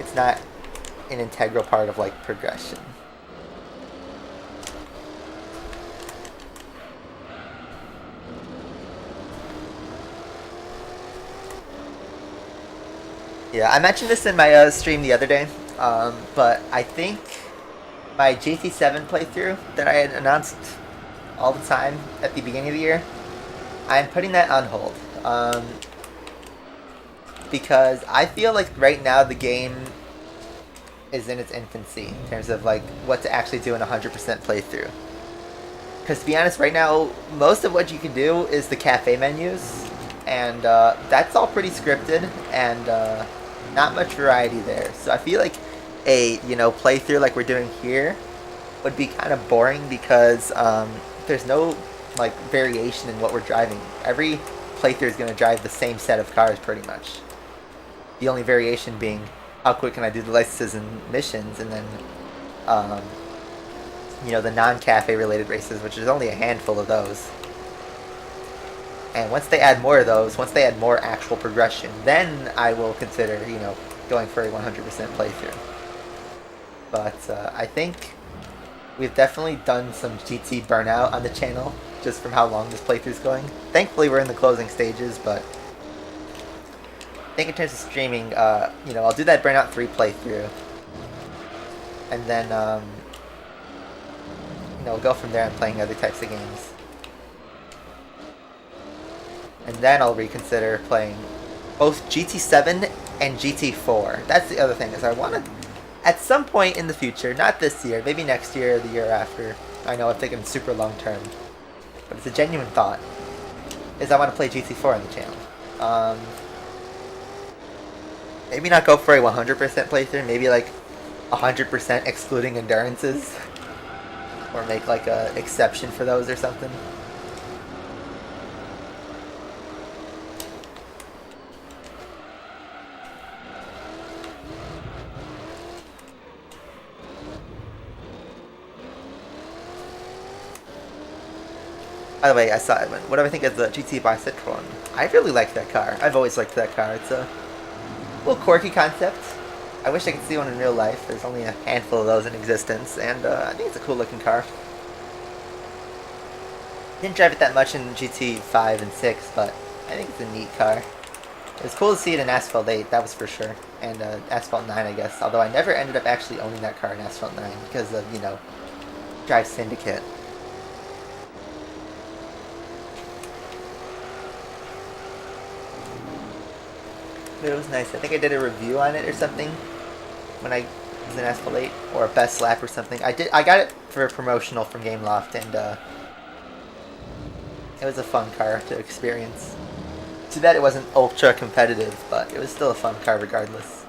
it's not an integral part of, like, progression. Yeah, I mentioned this in my stream the other day, but I think my GT7 playthrough that I had announced all the time at the beginning of the year, I'm putting that on hold. Because I feel like right now the game is in its infancy in terms of like what to actually do in a 100% playthrough. Because to be honest, right now, most of what you can do is the cafe menus, and that's all pretty scripted, and not much variety there. So I feel like a, you know, playthrough like we're doing here would be kind of boring because there's no like variation in what we're driving. Every playthrough is going to drive the same set of cars pretty much. The only variation being how quick can I do the licenses and missions, and then you know, the non-cafe related races, which is only a handful of those. And once they add more of those, once they add more actual progression, then I will consider, you know, going for a 100% playthrough. But I think we've definitely done some GT burnout on the channel, just from how long this playthrough's going. Thankfully, we're in the closing stages, but I think in terms of streaming, you know, I'll do that Burnout 3 playthrough. And then, you know, go from there and playing other types of games. And then I'll reconsider playing both GT7 and GT4. That's the other thing, is I want to, at some point in the future, not this year, maybe next year or the year after, I know I'm thinking super long term, but it's a genuine thought, is I want to play GT4 on the channel. Maybe not go for a 100% playthrough, maybe like 100% excluding endurances, or make like a exception for those or something. By the way, I saw it. What do I think of the GT Bicycle one? I really like that car. I've always liked that car. It's a little quirky concept. I wish I could see one in real life. There's only a handful of those in existence, and I think it's a cool looking car. Didn't drive it that much in GT5 and 6, but I think it's a neat car. It was cool to see it in Asphalt 8, that was for sure. And Asphalt 9, I guess. Although I never ended up actually owning that car in Asphalt 9 because of, you know, Drive Syndicate. But it was nice. I think I did a review on it or something when I was in Asphalt 8, or a best lap or something. I got it for a promotional from Gameloft, and it was a fun car to experience. Too bad it wasn't ultra competitive, but it was still a fun car regardless.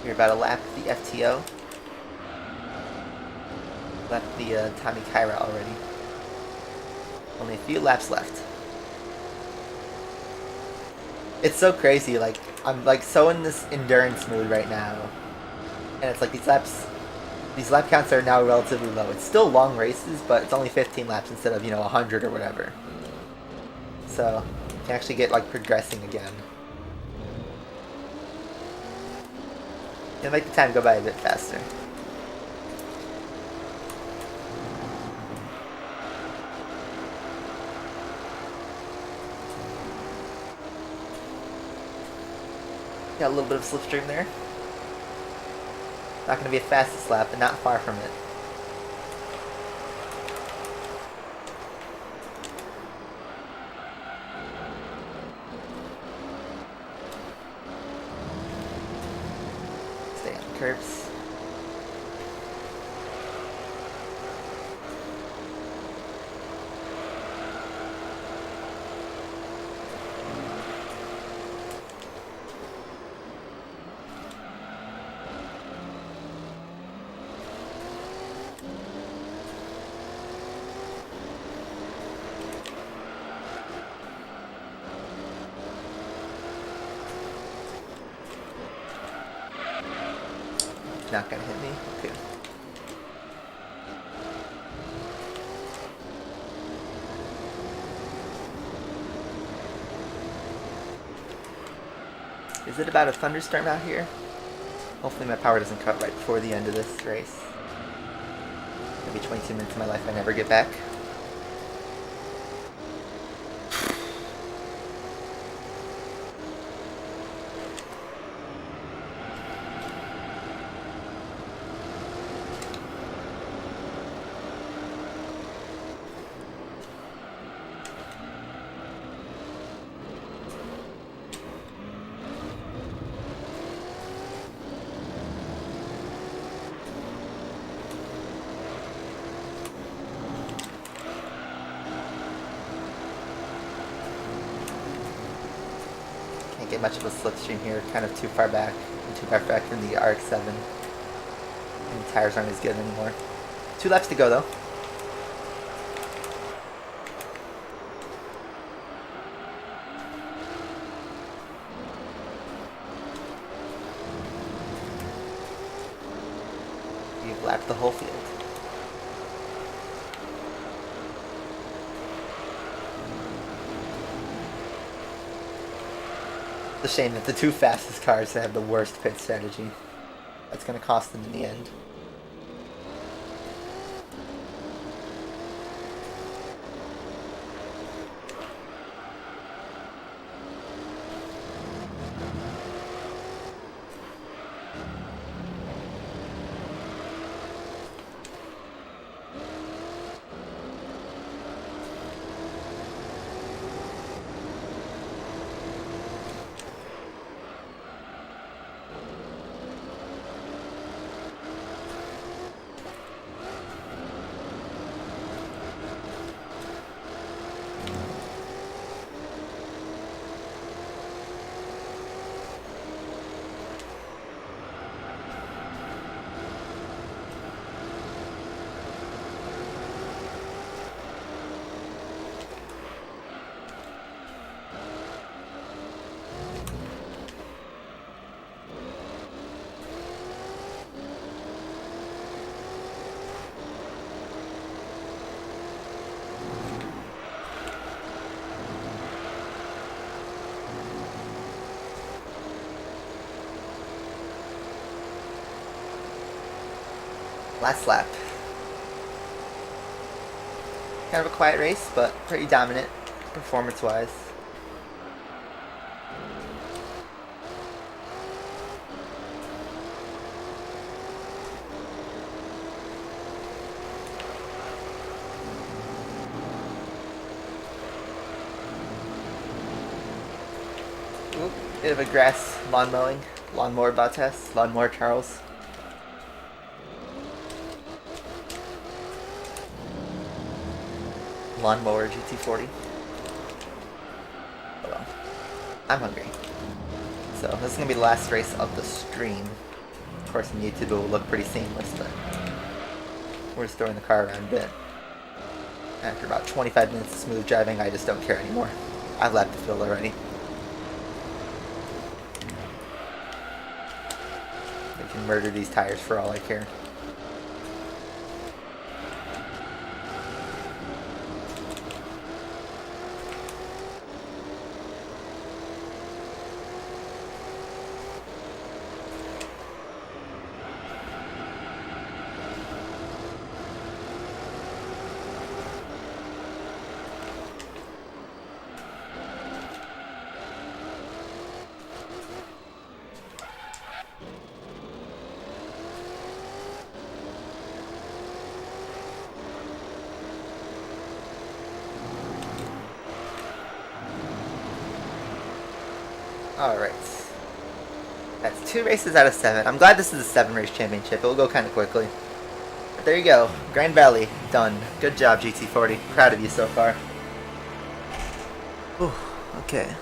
You're about to lap the FTO. Left the Tommy Kyra already. Only a few laps left. It's so crazy, like, I'm like so in this endurance mood right now. And it's like these lap counts are now relatively low. It's still long races, but it's only 15 laps instead of, 100 or whatever. So, you can actually get, like, progressing again. It'll make the time go by a bit faster. Got a little bit of slipstream there. Not going to be a fastest lap, but not far from it. Stay on the curbs. Not gonna hit me. Okay. Is it about a thunderstorm out here? Hopefully my power doesn't cut right before the end of this race. Maybe 22 minutes of my life I never get back. Can't get much of a slipstream here, kind of too far back. I'm too far back from the RX-7. And the tires aren't as good anymore. 2 laps to go though. You've lapped the whole field. It's a shame that the 2 fastest cars have the worst pit strategy. That's going to cost them in the end. Last lap. Kind of a quiet race, but pretty dominant performance-wise. Ooh, bit of a grass lawn mowing. Lawnmower Bottas, Lawnmower Charles. Lawnmower GT40. Oh well. I'm hungry. So this is going to be the last race of the stream. Of course on YouTube it will look pretty seamless, but We're just throwing the car around a bit. After about 25 minutes of smooth driving, I just don't care anymore. I've lapped the field already. We can murder these tires for all I care. Alright. That's 2 races out of 7. I'm glad this is a 7-race championship. It will go kind of quickly. But there you go. Grand Valley. Done. Good job, GT40. Proud of you so far. Whew. Okay.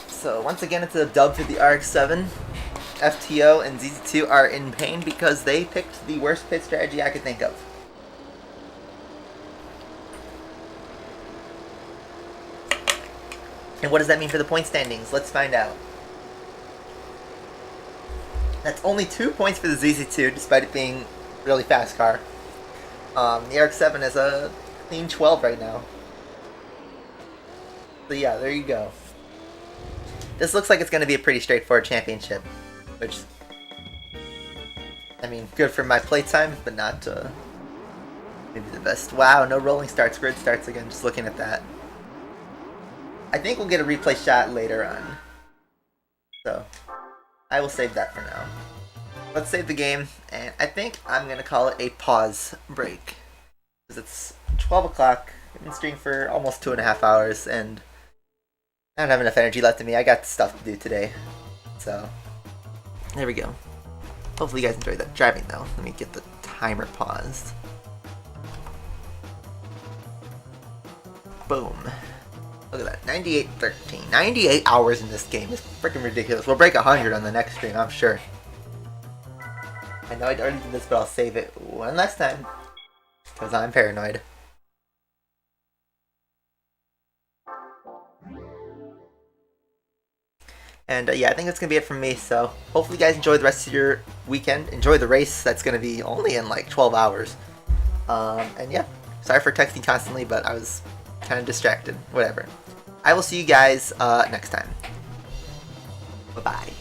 So, once again, it's a dub for the RX-7. FTO and ZZ2 are in pain because they picked the worst pit strategy I could think of. And what does that mean for the point standings? Let's find out. That's only 2 points for the ZZ2, despite it being a really fast car. The RX-7 is a clean 12 right now. So yeah, there you go. This looks like it's going to be a pretty straightforward championship. Which, I mean, good for my playtime, but not maybe the best. Wow, no rolling starts, grid starts again, just looking at that. I think we'll get a replay shot later on. So, I will save that for now. Let's save the game, and I think I'm going to call it a pause break. Because it's 12 o'clock, I've been streaming for almost 2.5 hours, and I don't have enough energy left in me. I got stuff to do today. So, there we go. Hopefully you guys enjoyed that driving though. Let me get the timer paused. Boom. Look at that, 98:13. 98 hours in this game is freaking ridiculous. We'll break 100 on the next stream, I'm sure. I know I already did this, but I'll save it one last time. Because I'm paranoid. And yeah, I think that's going to be it from me. So hopefully you guys enjoy the rest of your weekend. Enjoy the race. That's going to be only in like 12 hours. And yeah, sorry for texting constantly, but I was kind of distracted. Whatever. I will see you guys next time. Bye-bye.